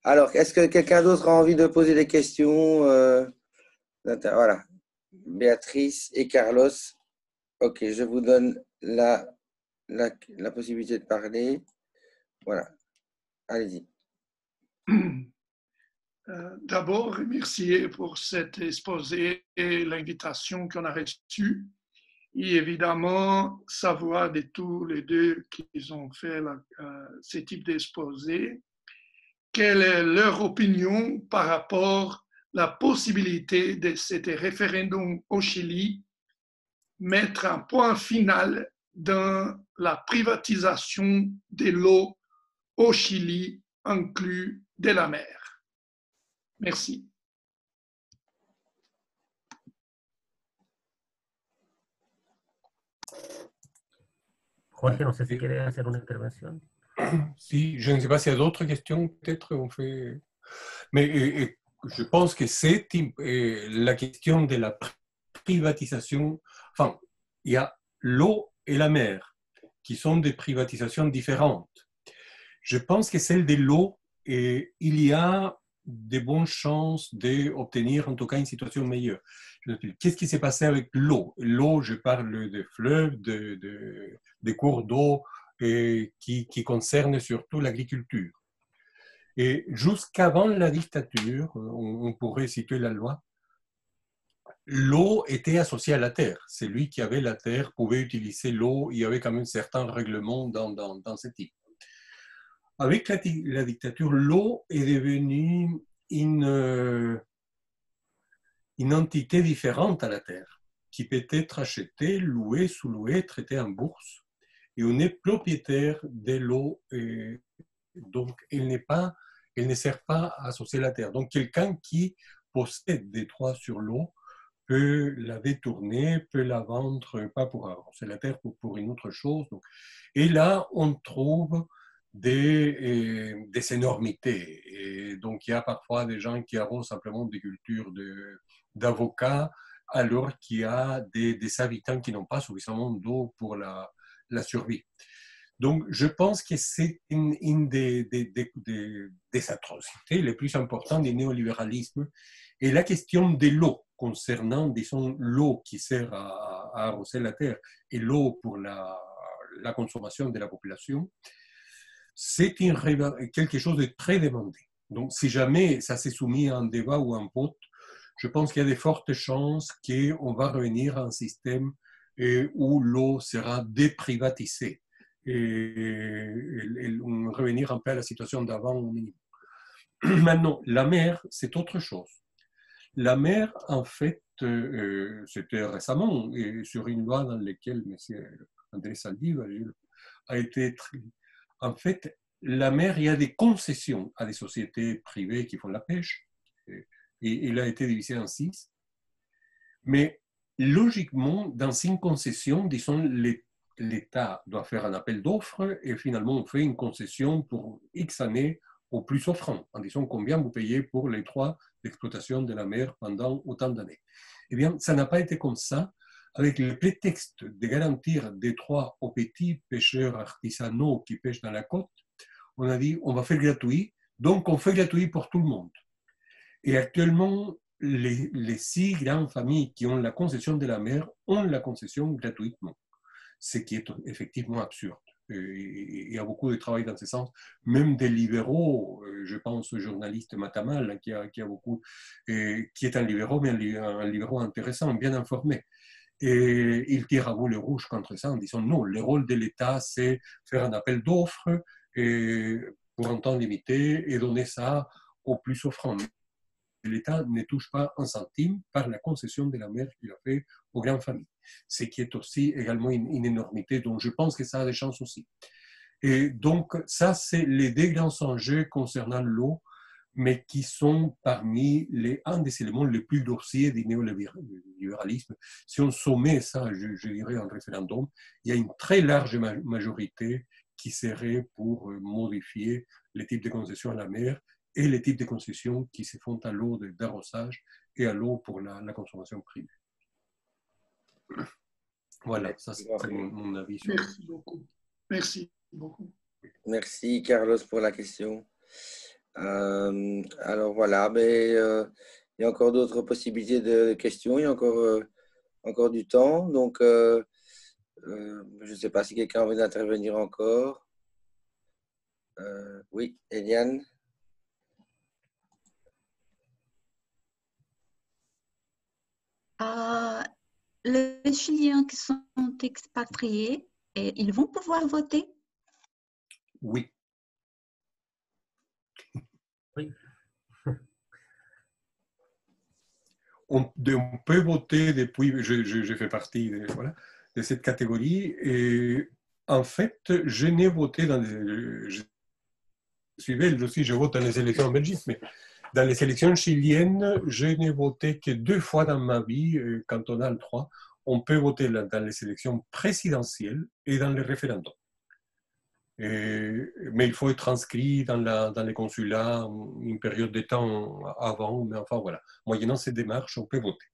Alors, est-ce que quelqu'un d'autre a envie de poser des questions? Voilà. Béatrice et Carlos. Ok, je vous donne la possibilité de parler. Voilà. Allez-y. D'abord, remercier pour cet exposé et l'invitation qu'on a reçue. Et évidemment, savoir de tous les deux qui ont fait ce type d'exposé, quelle est leur opinion par rapport à la possibilité de ce référendum au Chili, mettre un point final dans la privatisation de l'eau au Chili, inclus de la mer. Merci. Jorge, no sé si quiere hacer una intervención. Si, je ne sais pas s'il y a d'autres questions, peut-être on fait... Mais je pense que c'est la question de la privatisation. Enfin, il y a l'eau et la mer, qui sont des privatisations différentes. Je pense que celle de l'eau, il y a de bonnes chances d'obtenir en tout cas une situation meilleure. Qu'est-ce qui s'est passé avec l'eau? L'eau, je parle de fleuves, des cours d'eau, et qui concerne surtout l'agriculture. Et jusqu'avant la dictature, on pourrait situer la loi, l'eau était associée à la terre. Celui qui avait la terre pouvait utiliser l'eau. Il y avait quand même certains règlements dans ce type. Avec la dictature, l'eau est devenue une entité différente à la terre, qui peut être achetée, louée, sous-louée, traitée en bourse. Et on est propriétaire de l'eau. Donc, elle ne sert pas à associer la terre. Donc, quelqu'un qui possède des droits sur l'eau peut la détourner, peut la vendre, pas pour arroser la terre, pour une autre chose. Donc, et là, on trouve des énormités. Et donc, il y a parfois des gens qui arrosent simplement des cultures d'avocats, alors qu'il y a des habitants qui n'ont pas suffisamment d'eau pour la survie. Donc, je pense que c'est une des atrocités les plus importantes du néolibéralisme. Et la question de l'eau, concernant, disons, l'eau qui sert à arroser la terre et l'eau pour la consommation de la population, c'est quelque chose de très demandé. Donc, si jamais ça s'est soumis à un débat ou à un vote, je pense qu'il y a de fortes chances qu'on va revenir à un système où l'eau sera déprivatisée. Et revenir un peu à la situation d'avant au minimum. Maintenant, la mer, c'est autre chose. La mer, en fait, c'était récemment, sur une loi dans laquelle M. André Saldiva a été... En fait, la mer, il y a des concessions à des sociétés privées qui font la pêche, et il a été divisé en 6. Mais logiquement, dans une concession, disons, l'État doit faire un appel d'offres et finalement on fait une concession pour X années au plus offrant, en disant combien vous payez pour les droits d'exploitation de la mer pendant autant d'années. Eh bien, ça n'a pas été comme ça, avec le prétexte de garantir des droits aux petits pêcheurs artisanaux qui pêchent dans la côte. On a dit on va faire gratuit, donc on fait gratuit pour tout le monde. Et actuellement, les 6 grandes familles qui ont la concession de la mer ont la concession gratuitement. Ce qui est effectivement absurde. Il y a beaucoup de travail dans ce sens, même des libéraux, je pense au journaliste Matamal, qui est un libéraux, mais un libéraux intéressant, bien informé. Et il tire à boulet rouge contre ça en disant non, le rôle de l'État, c'est faire un appel d'offres pour un temps limité et donner ça aux plus offrants. L'État ne touche pas un centime par la concession de la mer qu'il a fait aux grandes familles. Ce qui est aussi également une énormité, donc je pense que ça a des chances aussi. Et donc, ça, c'est les 2 grands enjeux concernant l'eau, mais qui sont parmi un des éléments les plus grossiers du néolibéralisme. Si on soumet ça, je dirais, en référendum, il y a une très large majorité qui serait pour modifier les types de concessions à la mer et les types de concessions qui se font à l'eau d'arrosage et à l'eau pour la consommation privée. Voilà, ça c'est mon avis. Merci beaucoup. Merci beaucoup. Merci Carlos pour la question. Alors voilà, mais, il y a encore d'autres possibilités de questions, il y a encore du temps, donc je ne sais pas si quelqu'un a envie d'intervenir encore. Oui, Eliane. Les Chiliens qui sont expatriés, ils vont pouvoir voter? Oui. Oui. On peut voter depuis, je fais partie de cette catégorie, et en fait, je n'ai voté je suis belge aussi, je vote dans les élections en Belgique, mais dans les élections chiliennes, je n'ai voté que 2 fois dans ma vie, cantonale 3. On peut voter dans les élections présidentielles et dans les référendums. Mais il faut être inscrit dans les consulats une période de temps avant, mais enfin voilà. Moyennant ces démarches, on peut voter.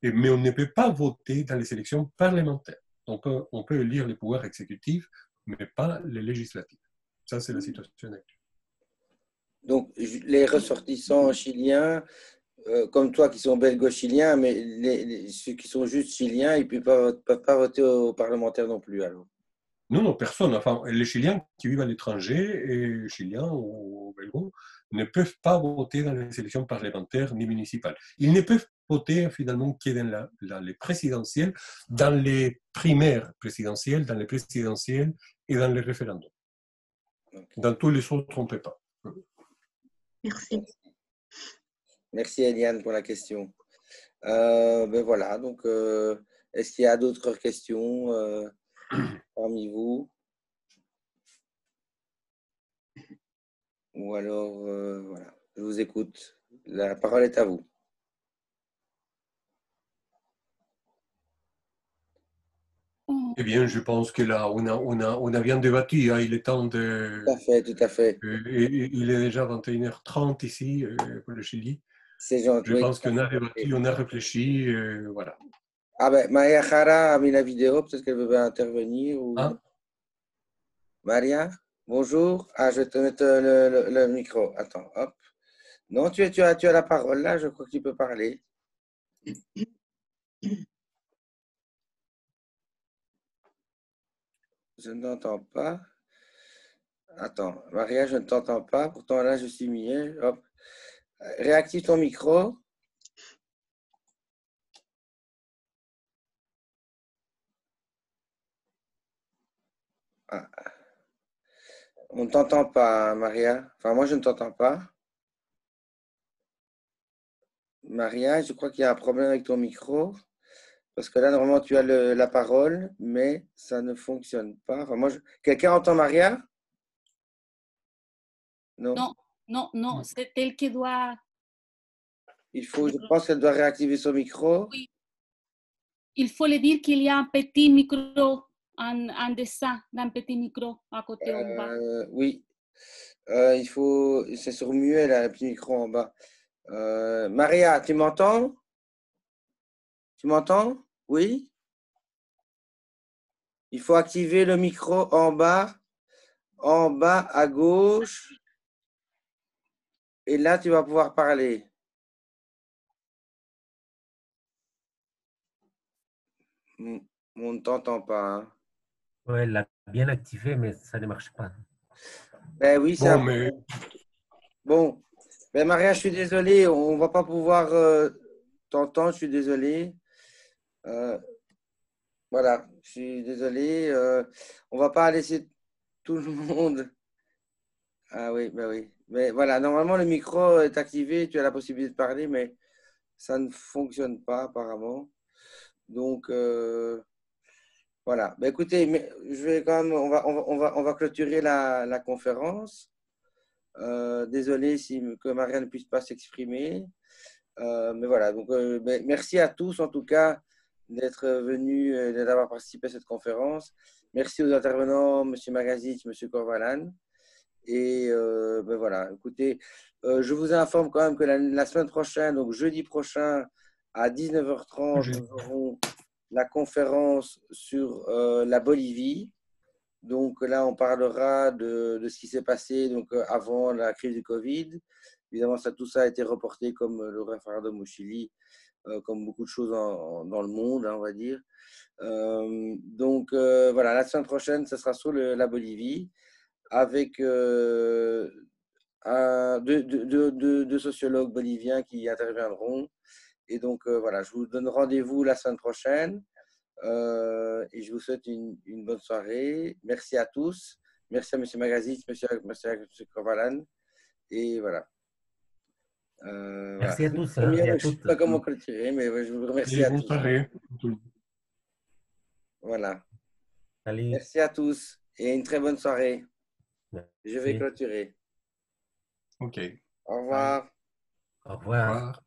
Mais on ne peut pas voter dans les élections parlementaires. Donc on peut élire les pouvoirs exécutifs, mais pas les législatifs. Ça, c'est la situation actuelle. Donc, les ressortissants chiliens, comme toi qui sont belgo-chiliens, mais ceux qui sont juste chiliens, ils ne peuvent pas voter aux parlementaires non plus alors. Non, non, personne. Enfin, les Chiliens qui vivent à l'étranger, et Chiliens ou Belgos, ne peuvent pas voter dans les élections parlementaires ni municipales. Ils ne peuvent voter finalement que dans les présidentielles, dans les primaires présidentielles, dans les présidentielles et dans les référendums. Dans tous les autres, on ne peut pas. Merci. Merci Eliane pour la question. Ben voilà, donc est-ce qu'il y a d'autres questions parmi vous? Ou alors, voilà, je vous écoute. La parole est à vous. Eh bien, je pense que là, on a bien débattu. Hein, il est temps de... Tout à fait, tout à fait. Il est déjà 21h30 ici, pour le Chili. C'est gentil. Je pense qu'on a débattu, on a réfléchi, voilà. Ah ben, Maria Jara a mis la vidéo, peut-être qu'elle veut bien intervenir. Ou... Hein? Maria, bonjour. Ah, je vais te mettre le micro. Attends, hop. Non, tu as la parole là, je crois que tu peux parler. Je ne t'entends pas. Attends, Maria, je ne t'entends pas. Pourtant, là, je suis muet. Hop. Réactive ton micro. Ah. On ne t'entend pas, Maria. Enfin, moi, je ne t'entends pas. Maria, je crois qu'il y a un problème avec ton micro. Parce que là, normalement, tu as la parole, mais ça ne fonctionne pas. Enfin, moi, quelqu'un entend Maria? Non. Non, non, non, c'est elle qui doit. Je pense qu'elle doit réactiver son micro. Oui. Il faut le dire qu'il y a un petit micro en dessin, d'un petit micro à côté en bas. Oui. C'est sur muet, là, le petit micro en bas. Maria, tu m'entends? Tu m'entends? Oui? Il faut activer le micro en bas à gauche. Et là, tu vas pouvoir parler. On ne t'entend pas. Hein. Ouais, elle l'a bien activé, mais ça ne marche pas. Ben oui, c'est Bon, mais... Bon. Ben Maria, je suis désolé, on ne va pas pouvoir t'entendre, je suis désolé. Voilà, je suis désolé. On ne va pas laisser tout le monde. Ah oui, ben oui. Mais voilà, normalement, le micro est activé, tu as la possibilité de parler, mais ça ne fonctionne pas apparemment. Donc, voilà. Ben écoutez, je vais quand même, on va clôturer la conférence. Désolé que Maria ne puisse pas s'exprimer. Mais voilà, donc merci à tous en tout cas d'être venus, d'avoir participé à cette conférence. Merci aux intervenants, M. Magazic, M. Corvalan. Et ben voilà, écoutez, je vous informe quand même que la semaine prochaine, donc jeudi prochain, à 19h30, nous aurons la conférence sur la Bolivie. Donc là, on parlera de ce qui s'est passé donc, avant la crise du Covid. Évidemment, tout ça a été reporté comme le référendum au Chili, comme beaucoup de choses dans le monde, hein, on va dire. Donc voilà, la semaine prochaine, ce sera sur la Bolivie, avec deux sociologues boliviens qui interviendront. Et donc voilà, je vous donne rendez-vous la semaine prochaine. Et je vous souhaite une bonne soirée. Merci à tous. Merci à M. Magazic, M. Corvalan. Et voilà. Merci à tous. Je ne sais pas comment clôturer, mais je vous remercie à tous. Voilà. Salut. Merci à tous et une très bonne soirée. Merci. Je vais clôturer. OK. Au revoir. Au revoir.